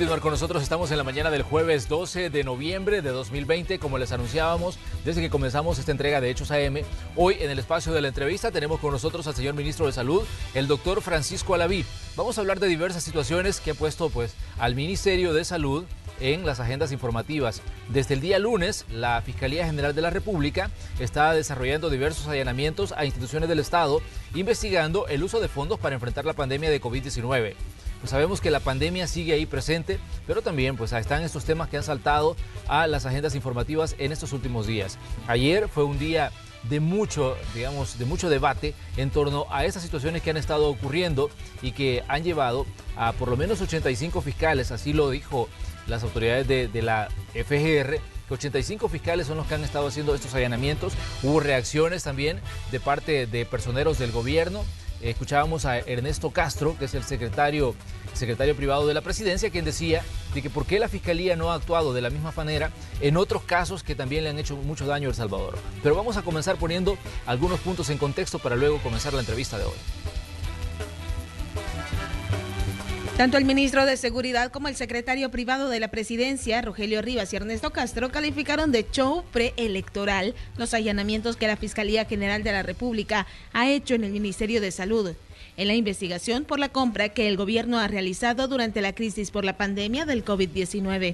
continuar con nosotros. Estamos en la mañana del jueves 12 de noviembre de 2020, como les anunciábamos desde que comenzamos esta entrega de Hechos AM. Hoy en el espacio de la entrevista tenemos con nosotros al señor ministro de Salud, el doctor Francisco Alaví. Vamos a hablar de diversas situaciones que ha puesto al Ministerio de Salud en las agendas informativas. Desde el día lunes, la Fiscalía General de la República está desarrollando diversos allanamientos a instituciones del Estado, investigando el uso de fondos para enfrentar la pandemia de COVID-19. Pues sabemos que la pandemia sigue ahí presente, pero también están estos temas que han saltado a las agendas informativas en estos últimos días. Ayer fue un día de mucho debate en torno a estas situaciones que han estado ocurriendo y que han llevado a por lo menos 85 fiscales, así lo dijo las autoridades de la FGR, que 85 fiscales son los que han estado haciendo estos allanamientos. Hubo reacciones también de parte de personeros del gobierno. Escuchábamos a Ernesto Castro, que es el secretario privado de la presidencia, quien decía de que por qué la Fiscalía no ha actuado de la misma manera en otros casos que también le han hecho mucho daño a El Salvador. Pero vamos a comenzar poniendo algunos puntos en contexto para luego comenzar la entrevista de hoy. Tanto el ministro de Seguridad como el secretario privado de la presidencia, Rogelio Rivas y Ernesto Castro, calificaron de show preelectoral los allanamientos que la Fiscalía General de la República ha hecho en el Ministerio de Salud, en la investigación por la compra que el gobierno ha realizado durante la crisis por la pandemia del COVID-19.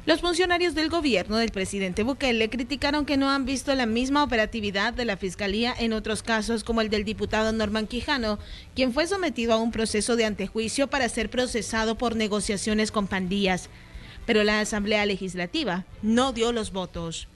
Los funcionarios del gobierno del presidente Bukele criticaron que no han visto la misma operatividad de la Fiscalía en otros casos como el del diputado Norman Quijano, quien fue sometido a un proceso de antejuicio para ser procesado por negociaciones con pandillas. Pero la Asamblea Legislativa no dio los votos.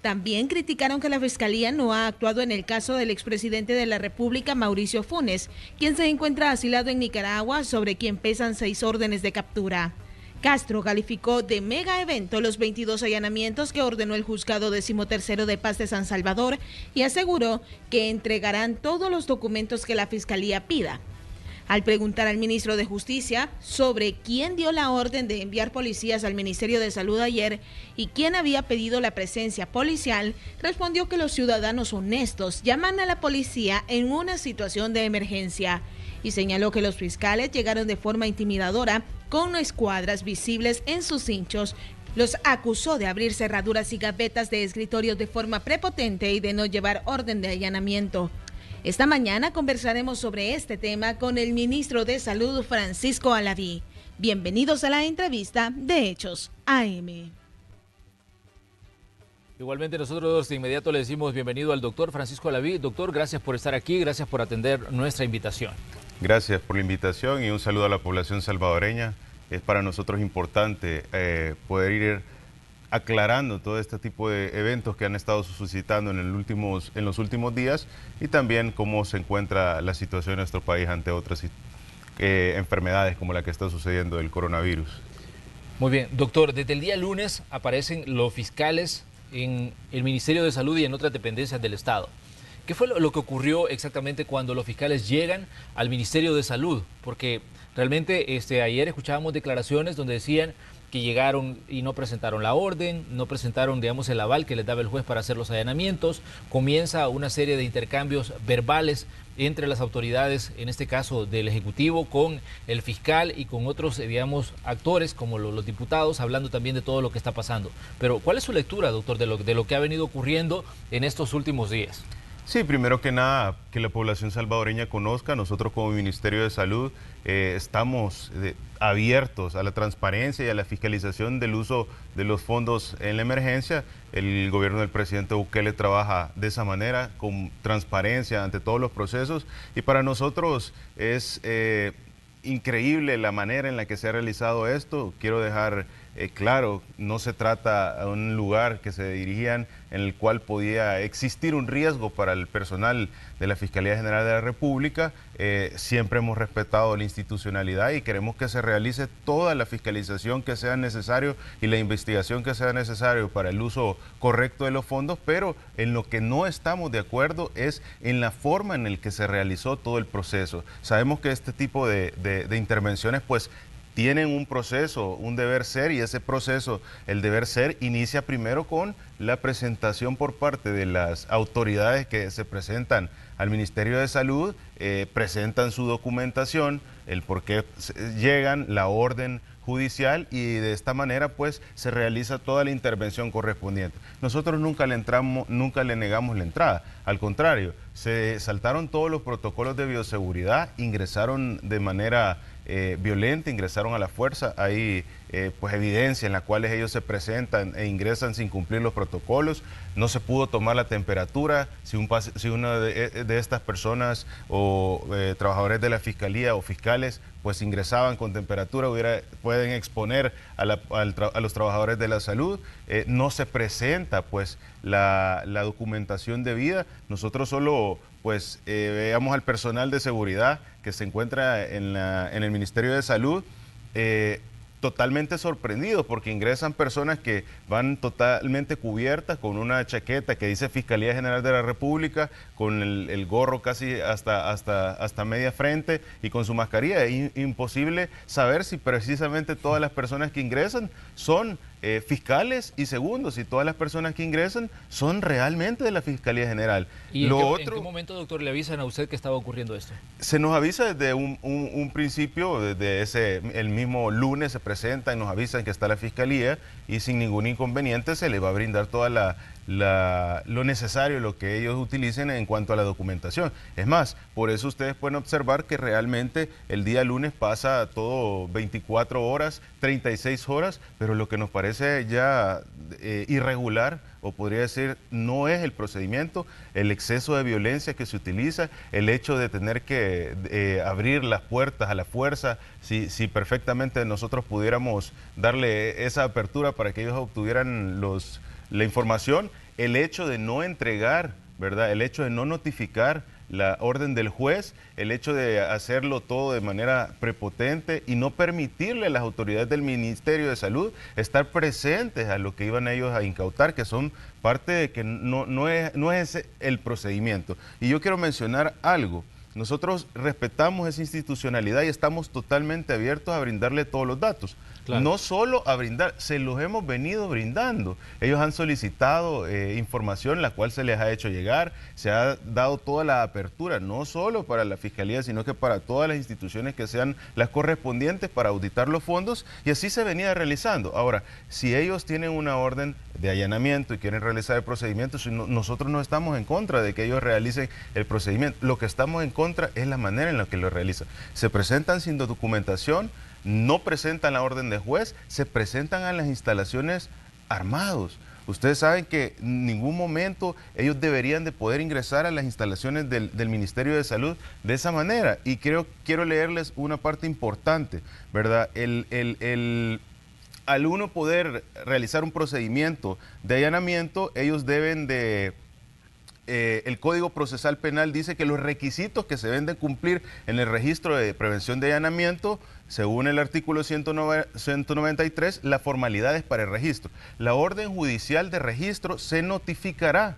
También criticaron que la Fiscalía no ha actuado en el caso del expresidente de la República, Mauricio Funes, quien se encuentra asilado en Nicaragua, sobre quien pesan 6 órdenes de captura. Castro calificó de mega evento los 22 allanamientos que ordenó el Juzgado 13º de Paz de San Salvador y aseguró que entregarán todos los documentos que la Fiscalía pida. Al preguntar al ministro de Justicia sobre quién dio la orden de enviar policías al Ministerio de Salud ayer y quién había pedido la presencia policial, respondió que los ciudadanos honestos llaman a la policía en una situación de emergencia y señaló que los fiscales llegaron de forma intimidadora con escuadras visibles en sus cinchos. Los acusó de abrir cerraduras y gavetas de escritorios de forma prepotente y de no llevar orden de allanamiento. Esta mañana conversaremos sobre este tema con el ministro de Salud, Francisco Alaví. Bienvenidos a la entrevista de Hechos AM. Igualmente nosotros de inmediato le decimos bienvenido al doctor Francisco Alaví. Doctor, gracias por estar aquí, gracias por atender nuestra invitación. Gracias por la invitación y un saludo a la población salvadoreña. Es para nosotros importante poder ir aclarando todo este tipo de eventos que han estado suscitando en los últimos días y también cómo se encuentra la situación en nuestro país ante otras enfermedades como la que está sucediendo del coronavirus. Muy bien, doctor, desde el día lunes aparecen los fiscales en el Ministerio de Salud y en otras dependencias del Estado. ¿Qué fue lo que ocurrió exactamente cuando los fiscales llegan al Ministerio de Salud? Porque realmente ayer escuchábamos declaraciones donde decían que llegaron y no presentaron la orden, no presentaron, el aval que les daba el juez para hacer los allanamientos. Comienza una serie de intercambios verbales entre las autoridades, en este caso del Ejecutivo, con el fiscal y con otros, actores como los diputados, hablando también de todo lo que está pasando. Pero, ¿cuál es su lectura, doctor, de lo que ha venido ocurriendo en estos últimos días? Sí, primero que nada, que la población salvadoreña conozca, nosotros como Ministerio de Salud estamos abiertos a la transparencia y a la fiscalización del uso de los fondos en la emergencia. El gobierno del presidente Bukele trabaja de esa manera, con transparencia ante todos los procesos, y para nosotros es increíble la manera en la que se ha realizado esto. Quiero dejar claro, no se trata de un lugar que se dirigían en el cual podía existir un riesgo para el personal de la Fiscalía General de la República. Siempre hemos respetado la institucionalidad y queremos que se realice toda la fiscalización que sea necesario y la investigación que sea necesario para el uso correcto de los fondos, pero en lo que no estamos de acuerdo es en la forma en la que se realizó todo el proceso. Sabemos que este tipo de intervenciones tienen un proceso, un deber ser, y ese proceso, el deber ser, inicia primero con la presentación por parte de las autoridades que se presentan al Ministerio de Salud, presentan su documentación, el por qué llegan, la orden judicial y de esta manera pues se realiza toda la intervención correspondiente. Nosotros nunca le negamos la entrada, al contrario, se saltaron todos los protocolos de bioseguridad, ingresaron de manera violenta, ingresaron a la fuerza, hay pues evidencia en la cual ellos se presentan e ingresan sin cumplir los protocolos, no se pudo tomar la temperatura, si una de estas personas o trabajadores de la fiscalía o fiscales pues ingresaban con temperatura, pueden exponer a los trabajadores de la salud, no se presenta pues la documentación debida, nosotros solo pues veamos al personal de seguridad que se encuentra en el Ministerio de Salud, totalmente sorprendidos porque ingresan personas que van totalmente cubiertas con una chaqueta que dice Fiscalía General de la República, con el gorro casi hasta media frente y con su mascarilla. Es imposible saber si precisamente todas las personas que ingresan son fiscales y segundo, si todas las personas que ingresan son realmente de la Fiscalía General. ¿Y en qué momento, doctor, le avisan a usted que estaba ocurriendo esto? Se nos avisa desde un principio, desde el mismo lunes se presenta y nos avisan que está la Fiscalía y sin ningún inconveniente se le va a brindar toda lo necesario, lo que ellos utilicen en cuanto a la documentación. Es más, por eso ustedes pueden observar que realmente el día lunes pasa todo 24 horas, 36 horas, pero lo que nos parece ya irregular, o podría decir, no es el procedimiento, el exceso de violencia que se utiliza, el hecho de tener que abrir las puertas a la fuerza, si perfectamente nosotros pudiéramos darle esa apertura para que ellos obtuvieran la información, el hecho de no entregar, ¿verdad? El hecho de no notificar la orden del juez, el hecho de hacerlo todo de manera prepotente y no permitirle a las autoridades del Ministerio de Salud estar presentes a lo que iban ellos a incautar, que son parte de que no es el procedimiento. Y yo quiero mencionar algo. Nosotros respetamos esa institucionalidad y estamos totalmente abiertos a brindarle todos los datos. Claro. No solo a brindar, se los hemos venido brindando. Ellos han solicitado información, la cual se les ha hecho llegar, se ha dado toda la apertura, no solo para la Fiscalía, sino que para todas las instituciones que sean las correspondientes para auditar los fondos, y así se venía realizando. Ahora, si ellos tienen una orden de allanamiento y quieren realizar el procedimiento, nosotros no estamos en contra de que ellos realicen el procedimiento. Lo que estamos en contra es la manera en la que lo realizan. Se presentan sin documentación, no presentan la orden de juez, se presentan a las instalaciones armados. Ustedes saben que en ningún momento ellos deberían de poder ingresar a las instalaciones del Ministerio de Salud de esa manera. Y quiero leerles una parte importante, ¿verdad? Al uno poder realizar un procedimiento de allanamiento, ellos deben de... el Código Procesal Penal dice que los requisitos que se deben de cumplir en el registro de prevención de allanamiento, según el artículo 193, las formalidades para el registro. La orden judicial de registro se notificará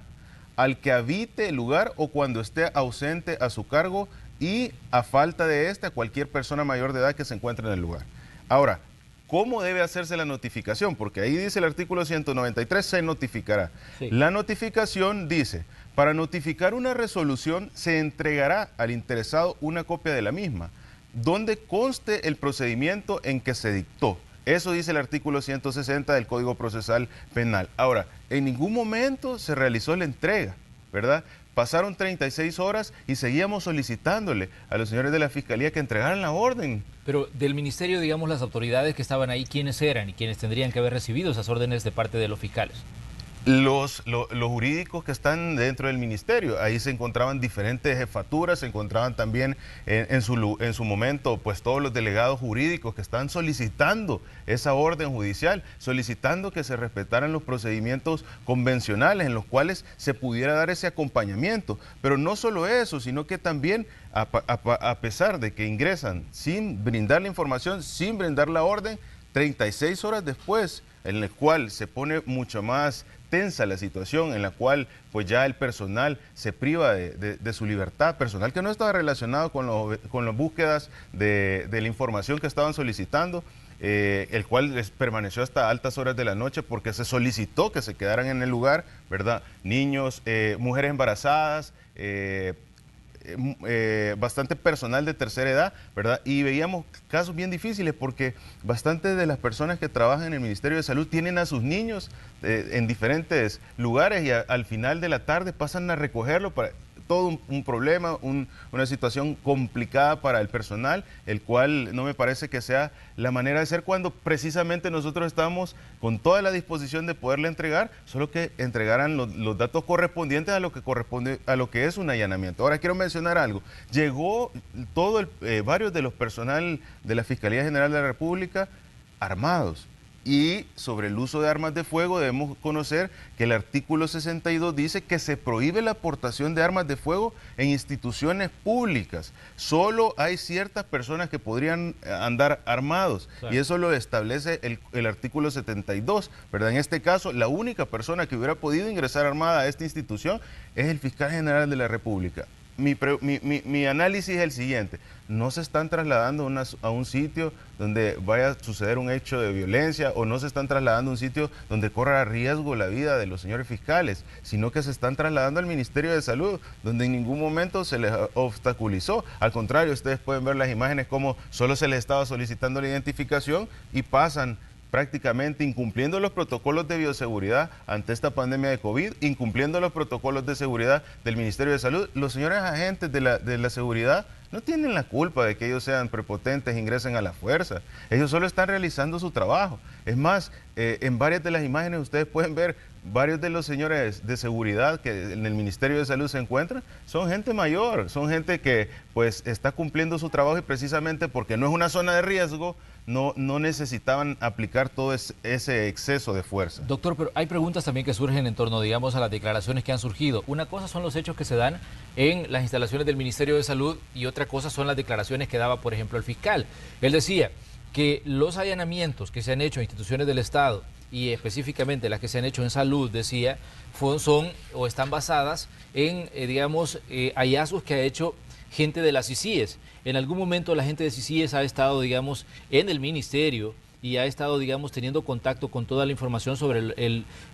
al que habite el lugar o cuando esté ausente a su cargo y a falta de a cualquier persona mayor de edad que se encuentre en el lugar. Ahora, ¿cómo debe hacerse la notificación? Porque ahí dice el artículo 193, se notificará. Sí. La notificación dice, para notificar una resolución se entregará al interesado una copia de la misma, donde conste el procedimiento en que se dictó. Eso dice el artículo 160 del Código Procesal Penal. Ahora, en ningún momento se realizó la entrega, ¿verdad? Pasaron 36 horas y seguíamos solicitándole a los señores de la Fiscalía que entregaran la orden. Pero del Ministerio, digamos, las autoridades que estaban ahí, ¿quiénes eran y quiénes tendrían que haber recibido esas órdenes de parte de los fiscales? Los jurídicos que están dentro del ministerio, ahí se encontraban diferentes jefaturas, se encontraban también en su momento pues todos los delegados jurídicos que están solicitando esa orden judicial, solicitando que se respetaran los procedimientos convencionales en los cuales se pudiera dar ese acompañamiento. Pero no solo eso, sino que también a pesar de que ingresan sin brindar la información, sin brindar la orden, 36 horas después, en el cual se pone mucho más tensa la situación, en la cual pues ya el personal se priva de su libertad, personal que no estaba relacionado con las búsquedas de la información que estaban solicitando, el cual permaneció hasta altas horas de la noche porque se solicitó que se quedaran en el lugar, ¿verdad? Niños, mujeres embarazadas, bastante personal de tercera edad, ¿verdad? Y veíamos casos bien difíciles porque bastantes de las personas que trabajan en el Ministerio de Salud tienen a sus niños en diferentes lugares y al final de la tarde pasan a recogerlo para todo un problema, una situación complicada para el personal, el cual no me parece que sea la manera de ser cuando precisamente nosotros estamos con toda la disposición de poderle entregar, solo que entregaran los datos correspondientes a lo que corresponde a lo que es un allanamiento. Ahora quiero mencionar algo, llegó varios de los personal de la Fiscalía General de la República armados. Y sobre el uso de armas de fuego debemos conocer que el artículo 62 dice que se prohíbe la aportación de armas de fuego en instituciones públicas. Solo hay ciertas personas que podrían andar armados, claro. Y eso lo establece el artículo 72, ¿verdad? En este caso, la única persona que hubiera podido ingresar armada a esta institución es el fiscal general de la República. Mi análisis es el siguiente: no se están trasladando a un sitio donde vaya a suceder un hecho de violencia, o no se están trasladando a un sitio donde corra riesgo la vida de los señores fiscales, sino que se están trasladando al Ministerio de Salud, donde en ningún momento se les obstaculizó. Al contrario, ustedes pueden ver las imágenes como solo se les estaba solicitando la identificación y pasan prácticamente incumpliendo los protocolos de bioseguridad ante esta pandemia de COVID, incumpliendo los protocolos de seguridad del Ministerio de Salud. Los señores agentes de la seguridad no tienen la culpa de que ellos sean prepotentes e ingresen a la fuerza. Ellos solo están realizando su trabajo. Es más, en varias de las imágenes ustedes pueden ver varios de los señores de seguridad que en el Ministerio de Salud se encuentran, son gente mayor, son gente que pues está cumpliendo su trabajo y precisamente porque no es una zona de riesgo, no necesitaban aplicar todo ese exceso de fuerza. Doctor, pero hay preguntas también que surgen en torno, digamos, a las declaraciones que han surgido. Una cosa son los hechos que se dan en las instalaciones del Ministerio de Salud y otra cosa son las declaraciones que daba, por ejemplo, el fiscal. Él decía que los allanamientos que se han hecho a instituciones del Estado y específicamente las que se han hecho en salud, decía, son o están basadas en, hallazgos que ha hecho gente de las CICIES. En algún momento la gente de CICIES ha estado, digamos, en el ministerio y ha estado, digamos, teniendo contacto con toda la información sobre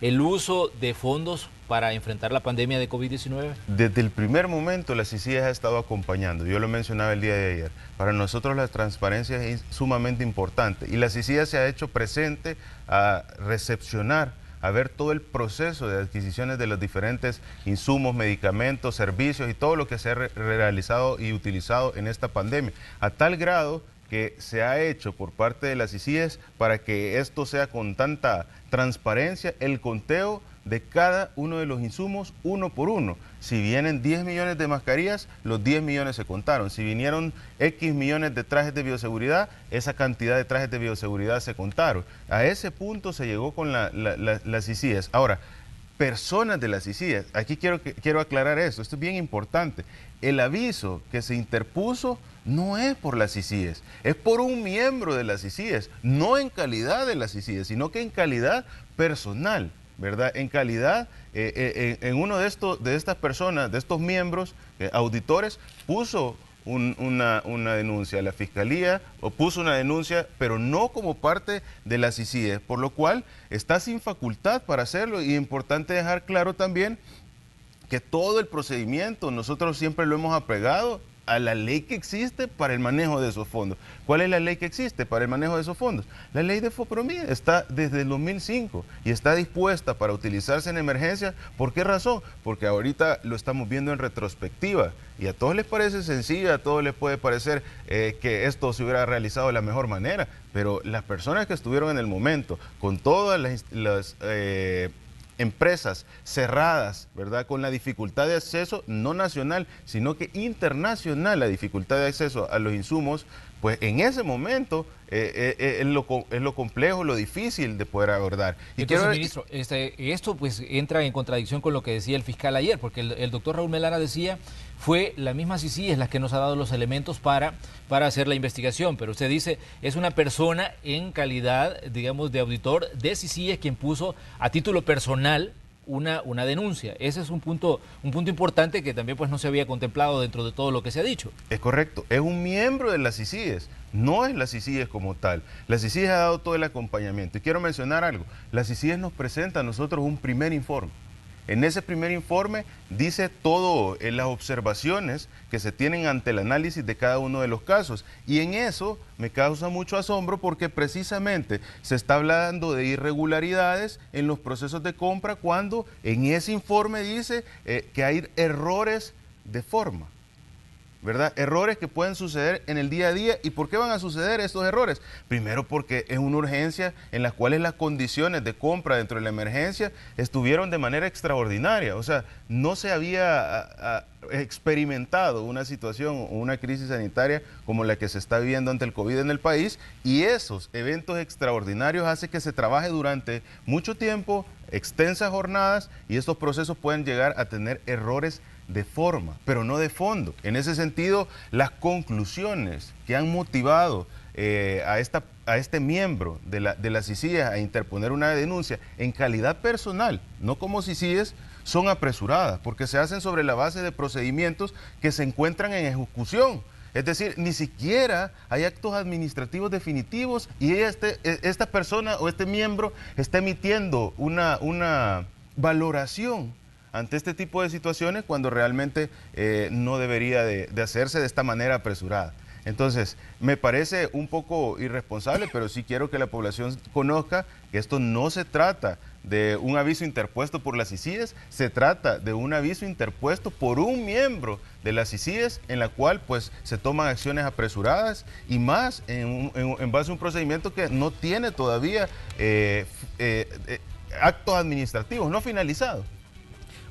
el uso de fondos para enfrentar la pandemia de COVID-19. Desde el primer momento la CICIES ha estado acompañando, yo lo mencionaba el día de ayer. Para nosotros la transparencia es sumamente importante y la CICIES se ha hecho presente a recepcionar, a ver todo el proceso de adquisiciones de los diferentes insumos, medicamentos, servicios y todo lo que se ha realizado y utilizado en esta pandemia, a tal grado que se ha hecho por parte de las CICIES para que esto sea con tanta transparencia, el conteo de cada uno de los insumos uno por uno. Si vienen 10 millones de mascarillas, los 10 millones se contaron. Si vinieron X millones de trajes de bioseguridad, esa cantidad de trajes de bioseguridad se contaron. A ese punto se llegó con las CICIES. Ahora, personas de las CICIES, aquí quiero aclarar esto es bien importante. El aviso que se interpuso no es por las CICIES, es por un miembro de las CICIES, no en calidad de las CICIES, sino que en calidad personal, ¿verdad? En calidad, en uno de estas personas, de estos miembros, auditores, puso una denuncia a la Fiscalía, o puso una denuncia, pero no como parte de la CICIES, por lo cual está sin facultad para hacerlo. Y es importante dejar claro también que todo el procedimiento nosotros siempre lo hemos apegado a la ley que existe para el manejo de esos fondos. ¿Cuál es la ley que existe para el manejo de esos fondos? La ley de FOPROMIE está desde el 2005 y está dispuesta para utilizarse en emergencia. ¿Por qué razón? Porque ahorita lo estamos viendo en retrospectiva y a todos les parece sencillo, a todos les puede parecer que esto se hubiera realizado de la mejor manera, pero las personas que estuvieron en el momento, con todas las empresas cerradas, ¿verdad? Con la dificultad de acceso, no nacional, sino que internacional, la dificultad de acceso a los insumos, pues en ese momento es lo complejo, lo difícil de poder abordar. Y entonces, ministro, esto pues entra en contradicción con lo que decía el fiscal ayer, porque el doctor Raúl Melara decía, fue la misma CICIES la que nos ha dado los elementos para hacer la investigación, pero usted dice, es una persona en calidad, digamos, de auditor de CICIES quien puso a título personal una denuncia. Ese es un punto importante que también pues no se había contemplado dentro de todo lo que se ha dicho. Es correcto, es un miembro de la CICIES, no es la CICIES como tal. La CICIES ha dado todo el acompañamiento. Y quiero mencionar algo, la CICIES nos presenta a nosotros un primer informe. En ese primer informe dice todo en las observaciones que se tienen ante el análisis de cada uno de los casos. Y en eso me causa mucho asombro porque precisamente se está hablando de irregularidades en los procesos de compra cuando en ese informe dice que hay errores de forma, ¿verdad? Errores que pueden suceder en el día a día. ¿Y por qué van a suceder estos errores? Primero porque es una urgencia en las cuales las condiciones de compra dentro de la emergencia estuvieron de manera extraordinaria. O sea, no se había experimentado una situación o una crisis sanitaria como la que se está viviendo ante el COVID en el país, y esos eventos extraordinarios hacen que se trabaje durante mucho tiempo, extensas jornadas, y estos procesos pueden llegar a tener errores de forma, pero no de fondo. En ese sentido, las conclusiones que han motivado a este miembro de la CICIES a interponer una denuncia en calidad personal, no como CICIES, son apresuradas, porque se hacen sobre la base de procedimientos que se encuentran en ejecución. Es decir, ni siquiera hay actos administrativos definitivos y esta persona o este miembro está emitiendo una valoración ante este tipo de situaciones cuando realmente no debería de hacerse de esta manera apresurada. Entonces, me parece un poco irresponsable, pero sí quiero que la población conozca que esto no se trata de un aviso interpuesto por las CICIES, se trata de un aviso interpuesto por un miembro de las CICIES en la cual pues se toman acciones apresuradas y más en base a un procedimiento que no tiene todavía actos administrativos, no finalizados.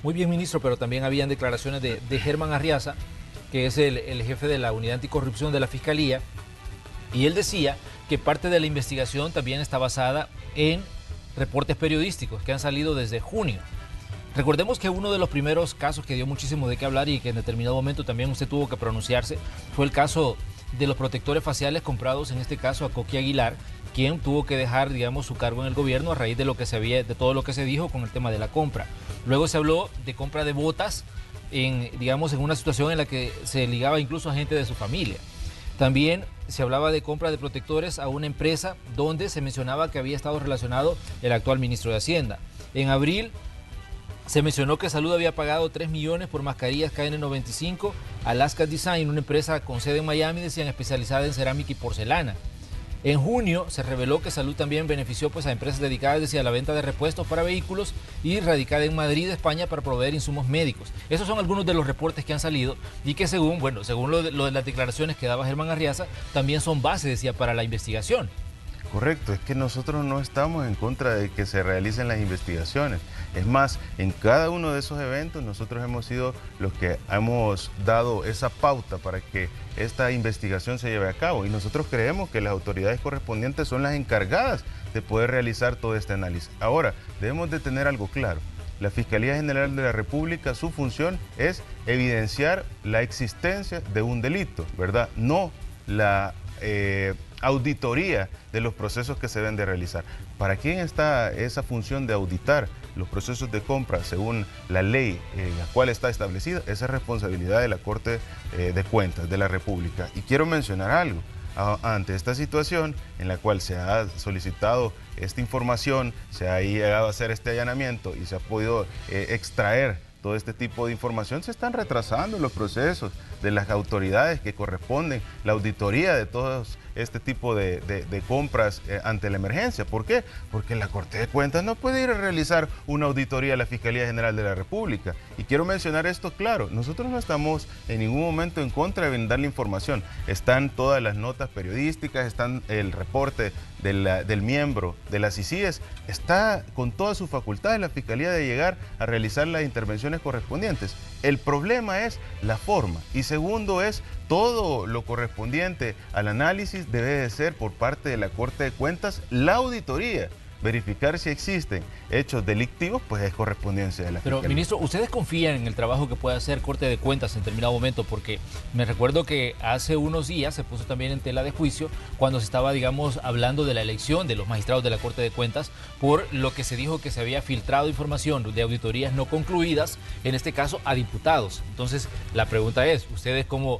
Muy bien, ministro, pero también habían declaraciones de Germán Arriaza, que es el jefe de la Unidad Anticorrupción de la Fiscalía, y él decía que parte de la investigación también está basada en reportes periodísticos que han salido desde junio. Recordemos que uno de los primeros casos que dio muchísimo de qué hablar y que en determinado momento también usted tuvo que pronunciarse fue el caso de los protectores faciales comprados, en este caso a Coqui Aguilar, quien tuvo que dejar, digamos, su cargo en el gobierno a raíz de todo lo que se dijo con el tema de la compra. Luego se habló de compra de botas en una situación en la que se ligaba incluso a gente de su familia. También se hablaba de compra de protectores a una empresa donde se mencionaba que había estado relacionado el actual ministro de Hacienda. En abril se mencionó que Salud había pagado 3 millones por mascarillas KN95 a Alaska Design, una empresa con sede en Miami, decían, especializada en cerámica y porcelana. En junio se reveló que Salud también benefició pues, a empresas dedicadas a la venta de repuestos para vehículos y radicada en Madrid, España, para proveer insumos médicos. Esos son algunos de los reportes que han salido y que según lo de las declaraciones que daba Germán Arriaza, también son base, decía, para la investigación. Correcto, es que nosotros no estamos en contra de que se realicen las investigaciones. Es más, en cada uno de esos eventos nosotros hemos sido los que hemos dado esa pauta para que esta investigación se lleve a cabo, y nosotros creemos que las autoridades correspondientes son las encargadas de poder realizar todo este análisis. Ahora, debemos de tener algo claro. La Fiscalía General de la República, su función es evidenciar la existencia de un delito, ¿verdad? No la auditoría de los procesos que se deben de realizar. ¿Para quién está esa función de auditar los procesos de compra según la ley en la cual está establecida? Esa es responsabilidad de la Corte de Cuentas de la República. Y quiero mencionar algo. Ante esta situación en la cual se ha solicitado esta información, se ha llegado a hacer este allanamiento y se ha podido extraer todo este tipo de información, se están retrasando los procesos de las autoridades que corresponden, la auditoría de todos este tipo de compras ante la emergencia. ¿Por qué? Porque la Corte de Cuentas no puede ir a realizar una auditoría a la Fiscalía General de la República. Y quiero mencionar esto claro, nosotros no estamos en ningún momento en contra de brindar la información. Están todas las notas periodísticas, están el reporte del miembro de las CICIES, está con todas sus facultades la Fiscalía de llegar a realizar las intervenciones correspondientes. El problema es la forma, y segundo es todo lo correspondiente al análisis debe de ser por parte de la Corte de Cuentas la auditoría. Verificar si existen hechos delictivos, pues es correspondencia de la Fiscalía. Pero, ministro, ¿ustedes confían en el trabajo que puede hacer Corte de Cuentas en determinado momento? Porque me recuerdo que hace unos días se puso también en tela de juicio cuando se estaba, hablando de la elección de los magistrados de la Corte de Cuentas por lo que se dijo que se había filtrado información de auditorías no concluidas, en este caso a diputados. Entonces, la pregunta es, ustedes como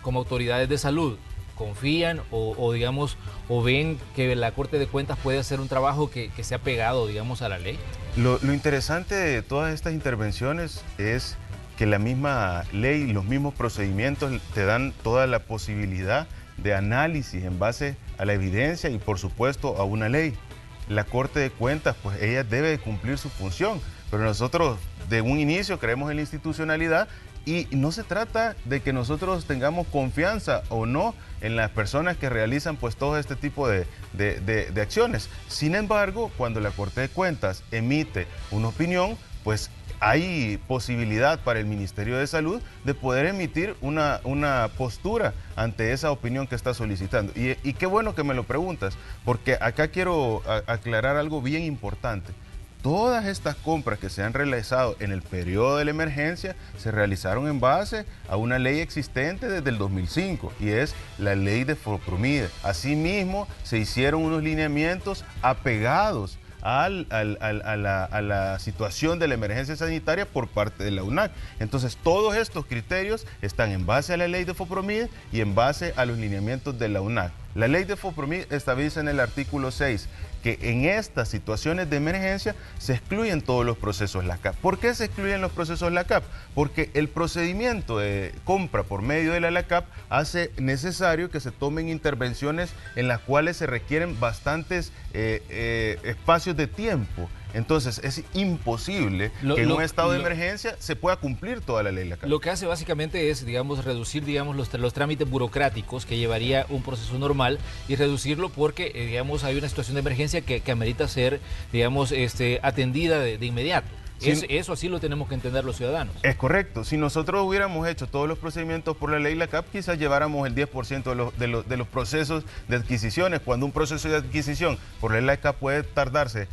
autoridades de salud, confían o digamos, o ven que la Corte de Cuentas puede hacer un trabajo que sea pegado, digamos, a la ley? Lo interesante de todas estas intervenciones es que la misma ley y los mismos procedimientos te dan toda la posibilidad de análisis en base a la evidencia y por supuesto a una ley. La Corte de Cuentas, pues ella debe cumplir su función, pero nosotros de un inicio creemos en la institucionalidad y no se trata de que nosotros tengamos confianza o no en las personas que realizan pues todo este tipo de acciones. Sin embargo, cuando la Corte de Cuentas emite una opinión, pues hay posibilidad para el Ministerio de Salud de poder emitir una postura ante esa opinión que está solicitando. Y qué bueno que me lo preguntas, porque acá quiero aclarar algo bien importante. Todas estas compras que se han realizado en el periodo de la emergencia se realizaron en base a una ley existente desde el 2005 y es la ley de Fopromide. Asimismo, se hicieron unos lineamientos apegados a la situación de la emergencia sanitaria por parte de la UNAC. Entonces, todos estos criterios están en base a la ley de Fopromide y en base a los lineamientos de la UNAC. La ley de Fopromide establece en el artículo 6 que en estas situaciones de emergencia se excluyen todos los procesos LACAP. ¿Por qué se excluyen los procesos LACAP? Porque el procedimiento de compra por medio de la LACAP hace necesario que se tomen intervenciones en las cuales se requieren bastantes espacios de tiempo. Entonces es imposible que en un estado de emergencia se pueda cumplir toda la ley LACAP. Lo que hace básicamente es, digamos, reducir, digamos, los trámites burocráticos que llevaría un proceso normal y reducirlo porque, digamos, hay una situación de emergencia que amerita ser, digamos, atendida de inmediato. Eso así lo tenemos que entender los ciudadanos. Es correcto. Si nosotros hubiéramos hecho todos los procedimientos por la ley LACAP, quizás lleváramos el 10% de los procesos de adquisiciones. Cuando un proceso de adquisición por la ley LACAP puede tardarse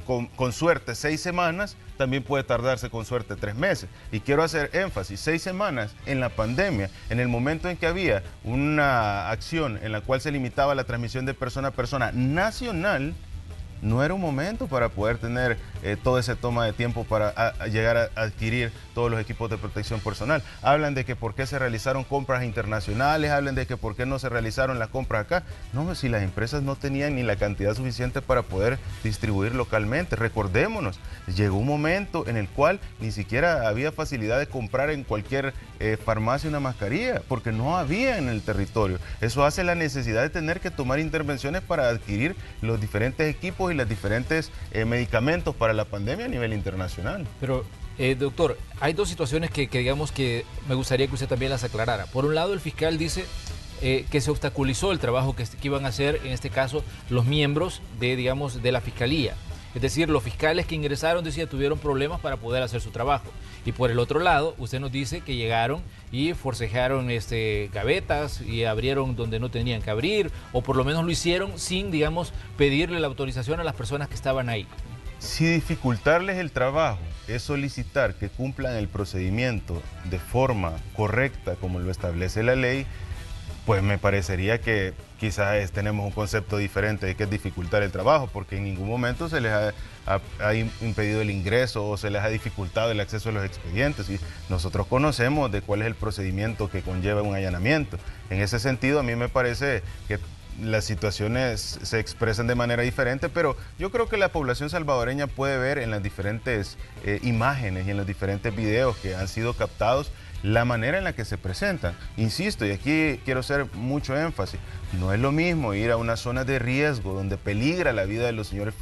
con suerte 6 semanas, también puede tardarse con suerte 3 meses. Y quiero hacer énfasis, 6 semanas en la pandemia, en el momento en que había una acción en la cual se limitaba la transmisión de persona a persona nacional, no era un momento para poder tener toda esa toma de tiempo para llegar a adquirir todos los equipos de protección personal. Hablan de que por qué se realizaron compras internacionales, hablan de que por qué no se realizaron las compras acá. No, si las empresas no tenían ni la cantidad suficiente para poder distribuir localmente. Recordémonos, llegó un momento en el cual ni siquiera había facilidad de comprar en cualquier farmacia una mascarilla, porque no había en el territorio. Eso hace la necesidad de tener que tomar intervenciones para adquirir los diferentes equipos y los diferentes medicamentos para la pandemia a nivel internacional. Pero, doctor, hay dos situaciones que digamos que me gustaría que usted también las aclarara. Por un lado, el fiscal dice que se obstaculizó el trabajo que iban a hacer, en este caso, los miembros digamos, de la fiscalía. Es decir, los fiscales que ingresaron, decía, tuvieron problemas para poder hacer su trabajo. Y por el otro lado, usted nos dice que llegaron y forcejearon gavetas y abrieron donde no tenían que abrir, o por lo menos lo hicieron sin, digamos, pedirle la autorización a las personas que estaban ahí. Si dificultarles el trabajo es solicitar que cumplan el procedimiento de forma correcta, como lo establece la ley, pues me parecería que quizás tenemos un concepto diferente de qué es dificultar el trabajo, porque en ningún momento se les ha impedido el ingreso o se les ha dificultado el acceso a los expedientes. Y nosotros conocemos de cuál es el procedimiento que conlleva un allanamiento. En ese sentido, a mí me parece que las situaciones se expresan de manera diferente, pero yo creo que la población salvadoreña puede ver en las diferentes imágenes y en los diferentes videos que han sido captados la manera en la que se presentan. Insisto, y aquí quiero hacer mucho énfasis, no es lo mismo ir a una zona de riesgo donde peligra la vida de los señores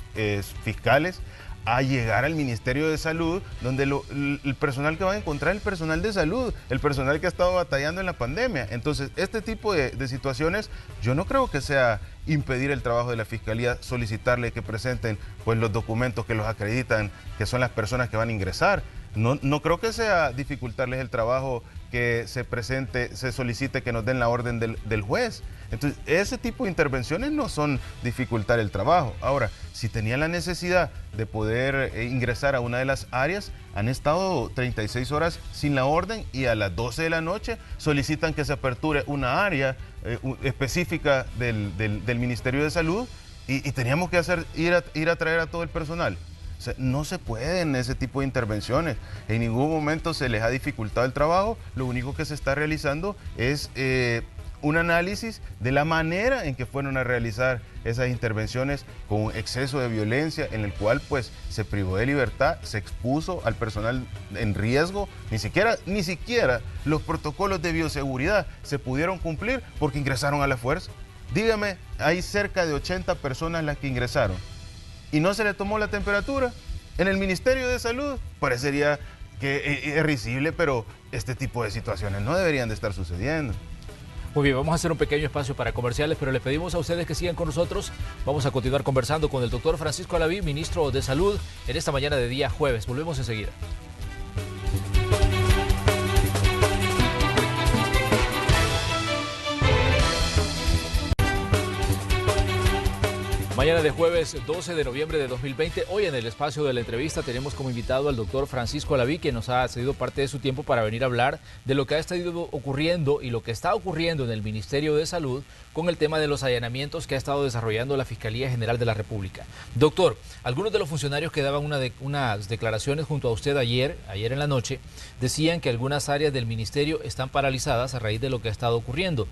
fiscales a llegar al Ministerio de Salud, donde el personal que van a encontrar es el personal de salud, el personal que ha estado batallando en la pandemia. Entonces, este tipo de situaciones, yo no creo que sea impedir el trabajo de la Fiscalía, solicitarle que presenten pues, los documentos que los acreditan, que son las personas que van a ingresar. No creo que sea dificultarles el trabajo que se solicite que nos den la orden del juez. Entonces, ese tipo de intervenciones no son dificultar el trabajo. Ahora, si tenían la necesidad de poder ingresar a una de las áreas, han estado 36 horas sin la orden y a las 12 de la noche solicitan que se aperture una área específica del Ministerio de Salud y teníamos que ir a traer a todo el personal. O sea, no se pueden ese tipo de intervenciones. En ningún momento se les ha dificultado el trabajo. Lo único que se está realizando es un análisis de la manera en que fueron a realizar esas intervenciones con exceso de violencia, en el cual pues se privó de libertad, se expuso al personal en riesgo, ni siquiera los protocolos de bioseguridad se pudieron cumplir porque ingresaron a la fuerza. Dígame, hay cerca de 80 personas las que ingresaron y no se le tomó la temperatura. En el Ministerio de Salud parecería que es risible, pero este tipo de situaciones no deberían de estar sucediendo. Muy bien, vamos a hacer un pequeño espacio para comerciales, pero les pedimos a ustedes que sigan con nosotros. Vamos a continuar conversando con el doctor Francisco Alaví, ministro de Salud, en esta mañana de día jueves. Volvemos enseguida. Mañana de jueves 12 de noviembre de 2020, hoy en el espacio de la entrevista tenemos como invitado al doctor Francisco Alaví, que nos ha cedido parte de su tiempo para venir a hablar de lo que ha estado ocurriendo y lo que está ocurriendo en el Ministerio de Salud con el tema de los allanamientos que ha estado desarrollando la Fiscalía General de la República. Doctor, algunos de los funcionarios que daban unas declaraciones junto a usted ayer en la noche, decían que algunas áreas del Ministerio están paralizadas a raíz de lo que ha estado ocurriendo.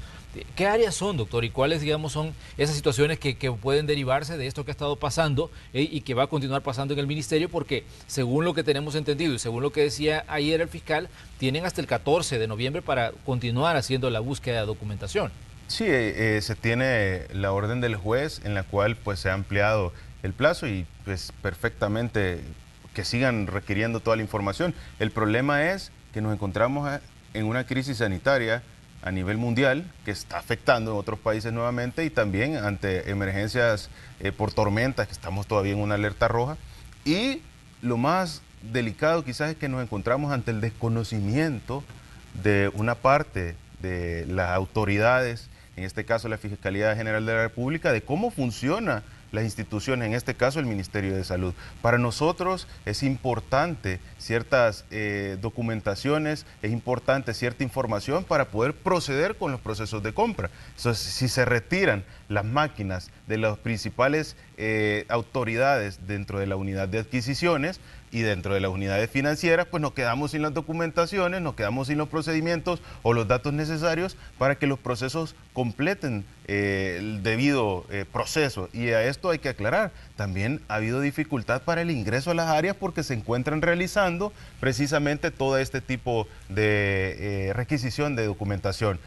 ¿Qué áreas son, doctor, y cuáles, digamos, son esas situaciones que pueden derivarse de esto que ha estado pasando y que va a continuar pasando en el Ministerio? Porque según lo que tenemos entendido y según lo que decía ayer el fiscal, tienen hasta el 14 de noviembre para continuar haciendo la búsqueda de documentación. Sí, se tiene la orden del juez en la cual pues se ha ampliado el plazo y pues perfectamente que sigan requiriendo toda la información. El problema es que nos encontramos en una crisis sanitaria a nivel mundial que está afectando en otros países nuevamente y también ante emergencias por tormentas, que estamos todavía en una alerta roja. Y lo más delicado quizás es que nos encontramos ante el desconocimiento de una parte de las autoridades, en este caso la Fiscalía General de la República, de cómo funciona las instituciones, en este caso el Ministerio de Salud. Para nosotros es importante ciertas documentaciones, es importante cierta información para poder proceder con los procesos de compra. Entonces, si se retiran las máquinas de las principales autoridades dentro de la unidad de adquisiciones y dentro de las unidades financieras, pues nos quedamos sin las documentaciones, nos quedamos sin los procedimientos o los datos necesarios para que los procesos completen el debido proceso. Y a esto hay que aclarar, también ha habido dificultad para el ingreso a las áreas porque se encuentran realizando precisamente todo este tipo de requisición de documentación.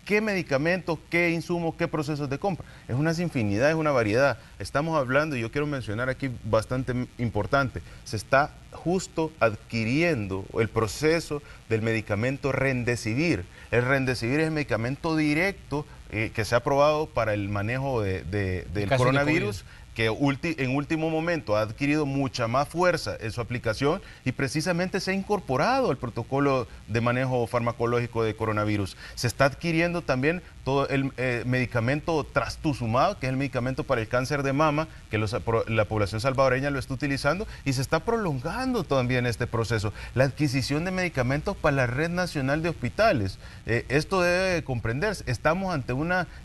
¿Qué medicamentos, qué insumos, qué procesos de compra? Es una infinidad, es una variedad. Estamos hablando, y yo quiero mencionar aquí bastante importante, se está justo adquiriendo el proceso del medicamento Remdesivir. El Remdesivir es el medicamento directo que se ha aprobado para el manejo del coronavirus, que en último momento ha adquirido mucha más fuerza en su aplicación y precisamente se ha incorporado al protocolo de manejo farmacológico de coronavirus. Se está adquiriendo también todo el medicamento Trastuzumab, que es el medicamento para el cáncer de mama, que la población salvadoreña lo está utilizando y se está prolongando también este proceso. La adquisición de medicamentos para la Red Nacional de Hospitales. Esto debe comprenderse. Estamos ante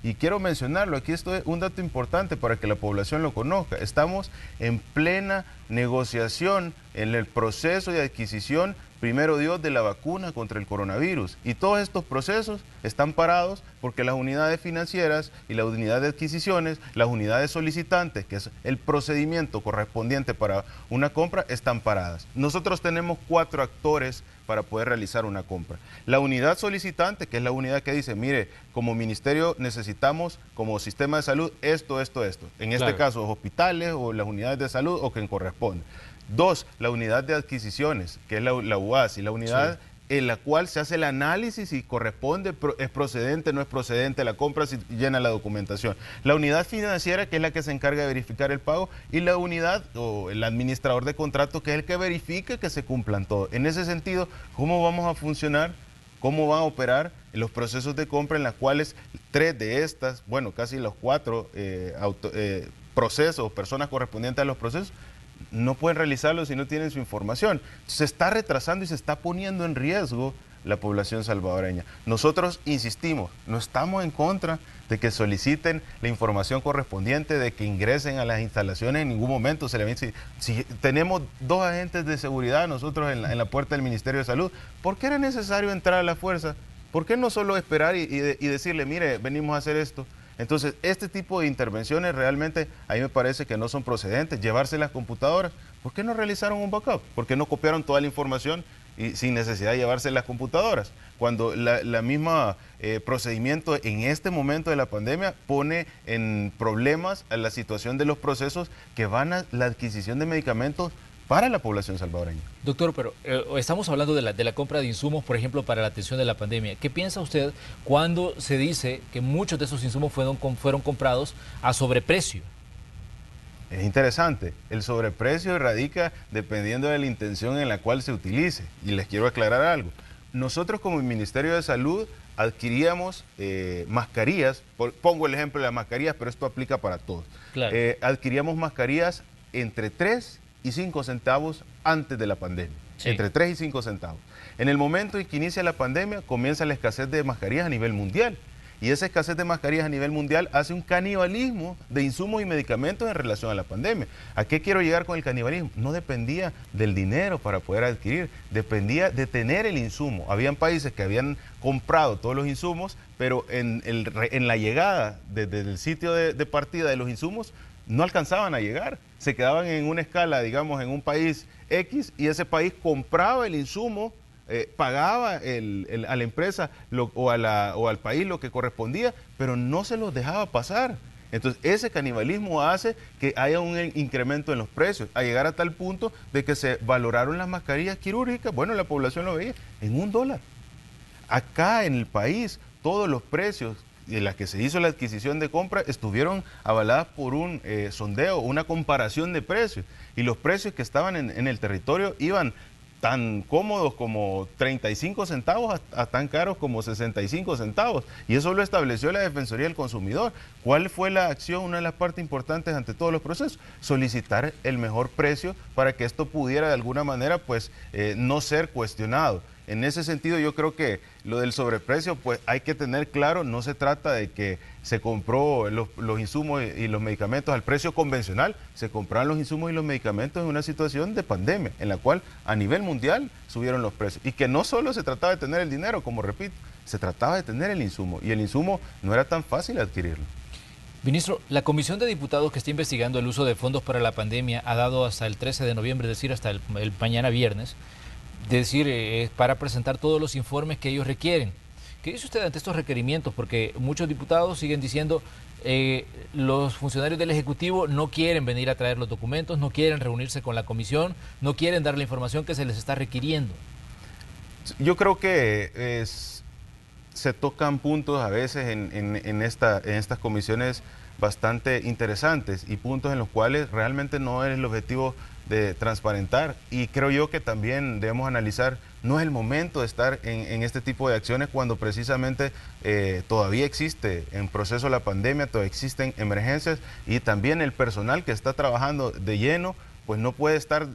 y quiero mencionarlo, aquí esto es un dato importante para que la población lo conozca. Estamos en plena negociación en el proceso de adquisición, primero Dios, de la vacuna contra el coronavirus. Y todos estos procesos están parados porque las unidades financieras y la unidad de adquisiciones, las unidades solicitantes, que es el procedimiento correspondiente para una compra, están paradas. Nosotros tenemos 4 actores para poder realizar una compra. La unidad solicitante, que es la unidad que dice, mire, como ministerio necesitamos, como sistema de salud, esto. En este caso, hospitales o las unidades de salud o quien corresponde. 2, la unidad de adquisiciones, que es la UASI, la unidad en la cual se hace el análisis y corresponde, es procedente, no es procedente la compra, si llena la documentación. La unidad financiera, que es la que se encarga de verificar el pago, y la unidad o el administrador de contratos, que es el que verifica que se cumplan todos. En ese sentido, ¿cómo vamos a funcionar? ¿Cómo van a operar los procesos de compra en las cuales 3 de estas, bueno, casi los 4 procesos, personas correspondientes a los procesos, no pueden realizarlo si no tienen su información? Se está retrasando y se está poniendo en riesgo la población salvadoreña. Nosotros insistimos, no estamos en contra de que soliciten la información correspondiente, de que ingresen a las instalaciones. En ningún momento se le dice, si tenemos 2 agentes de seguridad nosotros en la puerta del Ministerio de Salud, ¿por qué era necesario entrar a la fuerza? ¿Por qué no solo esperar y decirle, mire, venimos a hacer esto? Entonces, este tipo de intervenciones realmente a mí me parece que no son procedentes. Llevarse las computadoras, ¿por qué no realizaron un backup? ¿Por qué no copiaron toda la información y sin necesidad de llevarse las computadoras? Cuando la misma procedimiento en este momento de la pandemia pone en problemas a la situación de los procesos que van a la adquisición de medicamentos para la población salvadoreña. Doctor, pero estamos hablando de la compra de insumos, por ejemplo, para la atención de la pandemia. ¿Qué piensa usted cuando se dice que muchos de esos insumos fueron comprados a sobreprecio? Es interesante, el sobreprecio radica dependiendo de la intención en la cual se utilice. Y les quiero aclarar algo. Nosotros como Ministerio de Salud adquiríamos mascarillas, pongo el ejemplo de las mascarillas, pero esto aplica para todos. Claro. Adquiríamos mascarillas entre 3 y 5 centavos antes de la pandemia, sí. Entre 3 y 5 centavos. En el momento en que inicia la pandemia, comienza la escasez de mascarillas a nivel mundial. Y esa escasez de mascarillas a nivel mundial hace un canibalismo de insumos y medicamentos en relación a la pandemia. ¿A qué quiero llegar con el canibalismo? No dependía del dinero para poder adquirir, dependía de tener el insumo. Habían países que habían comprado todos los insumos, pero en la llegada desde el sitio de partida de los insumos, no alcanzaban a llegar, se quedaban en una escala, digamos, en un país X y ese país compraba el insumo, pagaba a la empresa o al país lo que correspondía, pero no se los dejaba pasar. Entonces, ese canibalismo hace que haya un incremento en los precios, a llegar a tal punto de que se valoraron las mascarillas quirúrgicas, bueno, la población lo veía, en $1. Acá en el país, todos los precios de las que se hizo la adquisición de compra estuvieron avaladas por un sondeo, una comparación de precios. Y los precios que estaban en el territorio iban tan cómodos como 35 centavos a tan caros como 65 centavos. Y eso lo estableció la Defensoría del Consumidor. ¿Cuál fue la acción? Una de las partes importantes ante todos los procesos. Solicitar el mejor precio para que esto pudiera de alguna manera pues no ser cuestionado. En ese sentido yo creo que lo del sobreprecio pues hay que tener claro, no se trata de que se compró los insumos y los medicamentos al precio convencional, se compraron los insumos y los medicamentos en una situación de pandemia, en la cual a nivel mundial subieron los precios. Y que no solo se trataba de tener el dinero, como repito, se trataba de tener el insumo, y el insumo no era tan fácil adquirirlo. Ministro, la Comisión de Diputados que está investigando el uso de fondos para la pandemia ha dado hasta el 13 de noviembre, es decir, hasta el mañana viernes, para presentar todos los informes que ellos requieren. ¿Qué dice usted ante estos requerimientos? Porque muchos diputados siguen diciendo los funcionarios del Ejecutivo no quieren venir a traer los documentos, no quieren reunirse con la comisión, no quieren dar la información que se les está requiriendo. Yo creo que se tocan puntos a veces en estas comisiones bastante interesantes y puntos en los cuales realmente no es el objetivo de transparentar, y creo yo que también debemos analizar, no es el momento de estar en este tipo de acciones cuando precisamente todavía existe en proceso la pandemia, todavía existen emergencias y también el personal que está trabajando de lleno pues no puede estar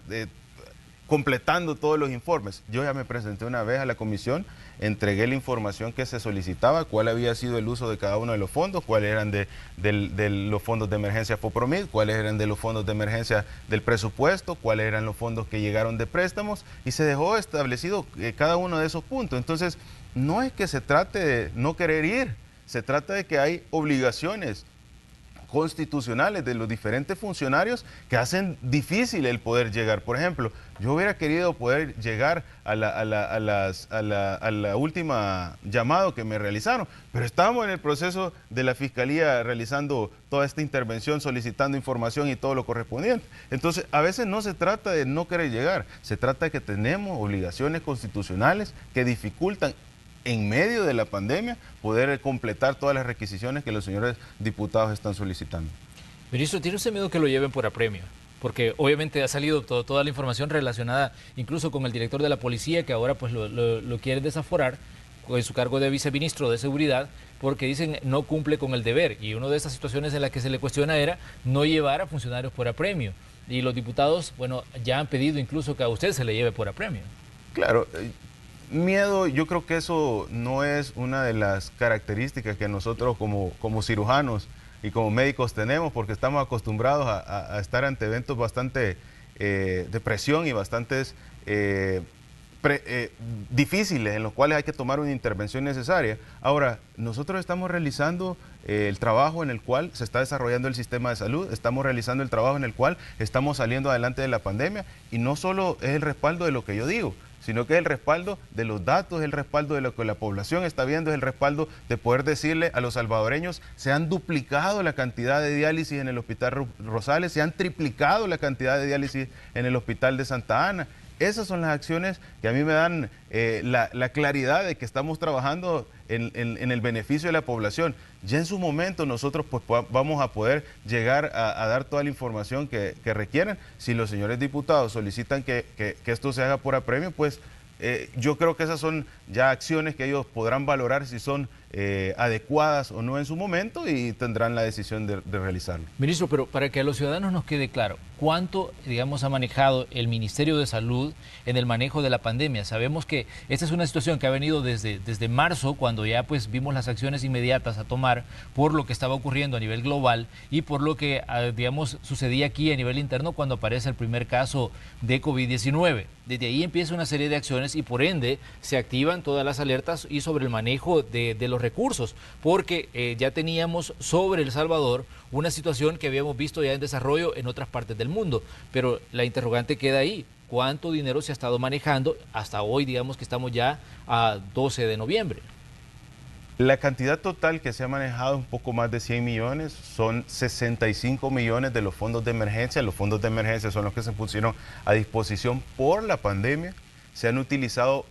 completando todos los informes. Yo ya me presenté una vez a la comisión, entregué la información que se solicitaba, cuál había sido el uso de cada uno de los fondos, cuáles eran de los fondos de emergencia FOPROMID, cuáles eran de los fondos de emergencia del presupuesto, cuáles eran los fondos que llegaron de préstamos, y se dejó establecido cada uno de esos puntos. Entonces, no es que se trate de no querer ir, se trata de que hay obligaciones constitucionales de los diferentes funcionarios que hacen difícil el poder llegar. Por ejemplo, yo hubiera querido poder llegar a la última llamado que me realizaron, pero estábamos en el proceso de la Fiscalía realizando toda esta intervención, solicitando información y todo lo correspondiente. Entonces, a veces no se trata de no querer llegar, se trata de que tenemos obligaciones constitucionales que dificultan en medio de la pandemia, poder completar todas las requisiciones que los señores diputados están solicitando. Ministro, ¿tiene usted miedo que lo lleven por apremio? Porque obviamente ha salido toda la información relacionada incluso con el director de la policía, que ahora pues lo quieren desaforar en su cargo de viceministro de Seguridad, porque dicen no cumple con el deber. Y una de esas situaciones en las que se le cuestiona era no llevar a funcionarios por apremio. Y los diputados, bueno, ya han pedido incluso que a usted se le lleve por apremio. Claro. Miedo, yo creo que eso no es una de las características que nosotros como cirujanos y como médicos tenemos, porque estamos acostumbrados a estar ante eventos bastante de presión y bastantes difíciles en los cuales hay que tomar una intervención necesaria. Ahora, nosotros estamos realizando el trabajo en el cual se está desarrollando el sistema de salud, estamos realizando el trabajo en el cual estamos saliendo adelante de la pandemia, y no solo es el respaldo de lo que yo digo, sino que es el respaldo de los datos, es el respaldo de lo que la población está viendo, es el respaldo de poder decirle a los salvadoreños: se han duplicado la cantidad de diálisis en el Hospital Rosales, se han triplicado la cantidad de diálisis en el Hospital de Santa Ana. Esas son las acciones que a mí me dan la claridad de que estamos trabajando en el beneficio de la población. Ya en su momento nosotros pues vamos a poder llegar a dar toda la información que requieran. Si los señores diputados solicitan que esto se haga por apremio, pues yo creo que esas son ya acciones que ellos podrán valorar si son adecuadas o no en su momento, y tendrán la decisión de realizarlo. Ministro, pero para que a los ciudadanos nos quede claro, ¿cuánto, digamos, ha manejado el Ministerio de Salud en el manejo de la pandemia? Sabemos que esta es una situación que ha venido desde marzo, cuando ya pues vimos las acciones inmediatas a tomar por lo que estaba ocurriendo a nivel global y por lo que, digamos, sucedía aquí a nivel interno cuando aparece el primer caso de COVID-19. Desde ahí empieza una serie de acciones y por ende se activan todas las alertas y sobre el manejo de los recursos, porque ya teníamos sobre El Salvador una situación que habíamos visto ya en desarrollo en otras partes del mundo, pero la interrogante queda ahí: ¿cuánto dinero se ha estado manejando hasta hoy? Digamos que estamos ya a 12 de noviembre. La cantidad total que se ha manejado, un poco más de 100 millones, son 65 millones de los fondos de emergencia. Los fondos de emergencia son los que se pusieron a disposición por la pandemia. Se han utilizado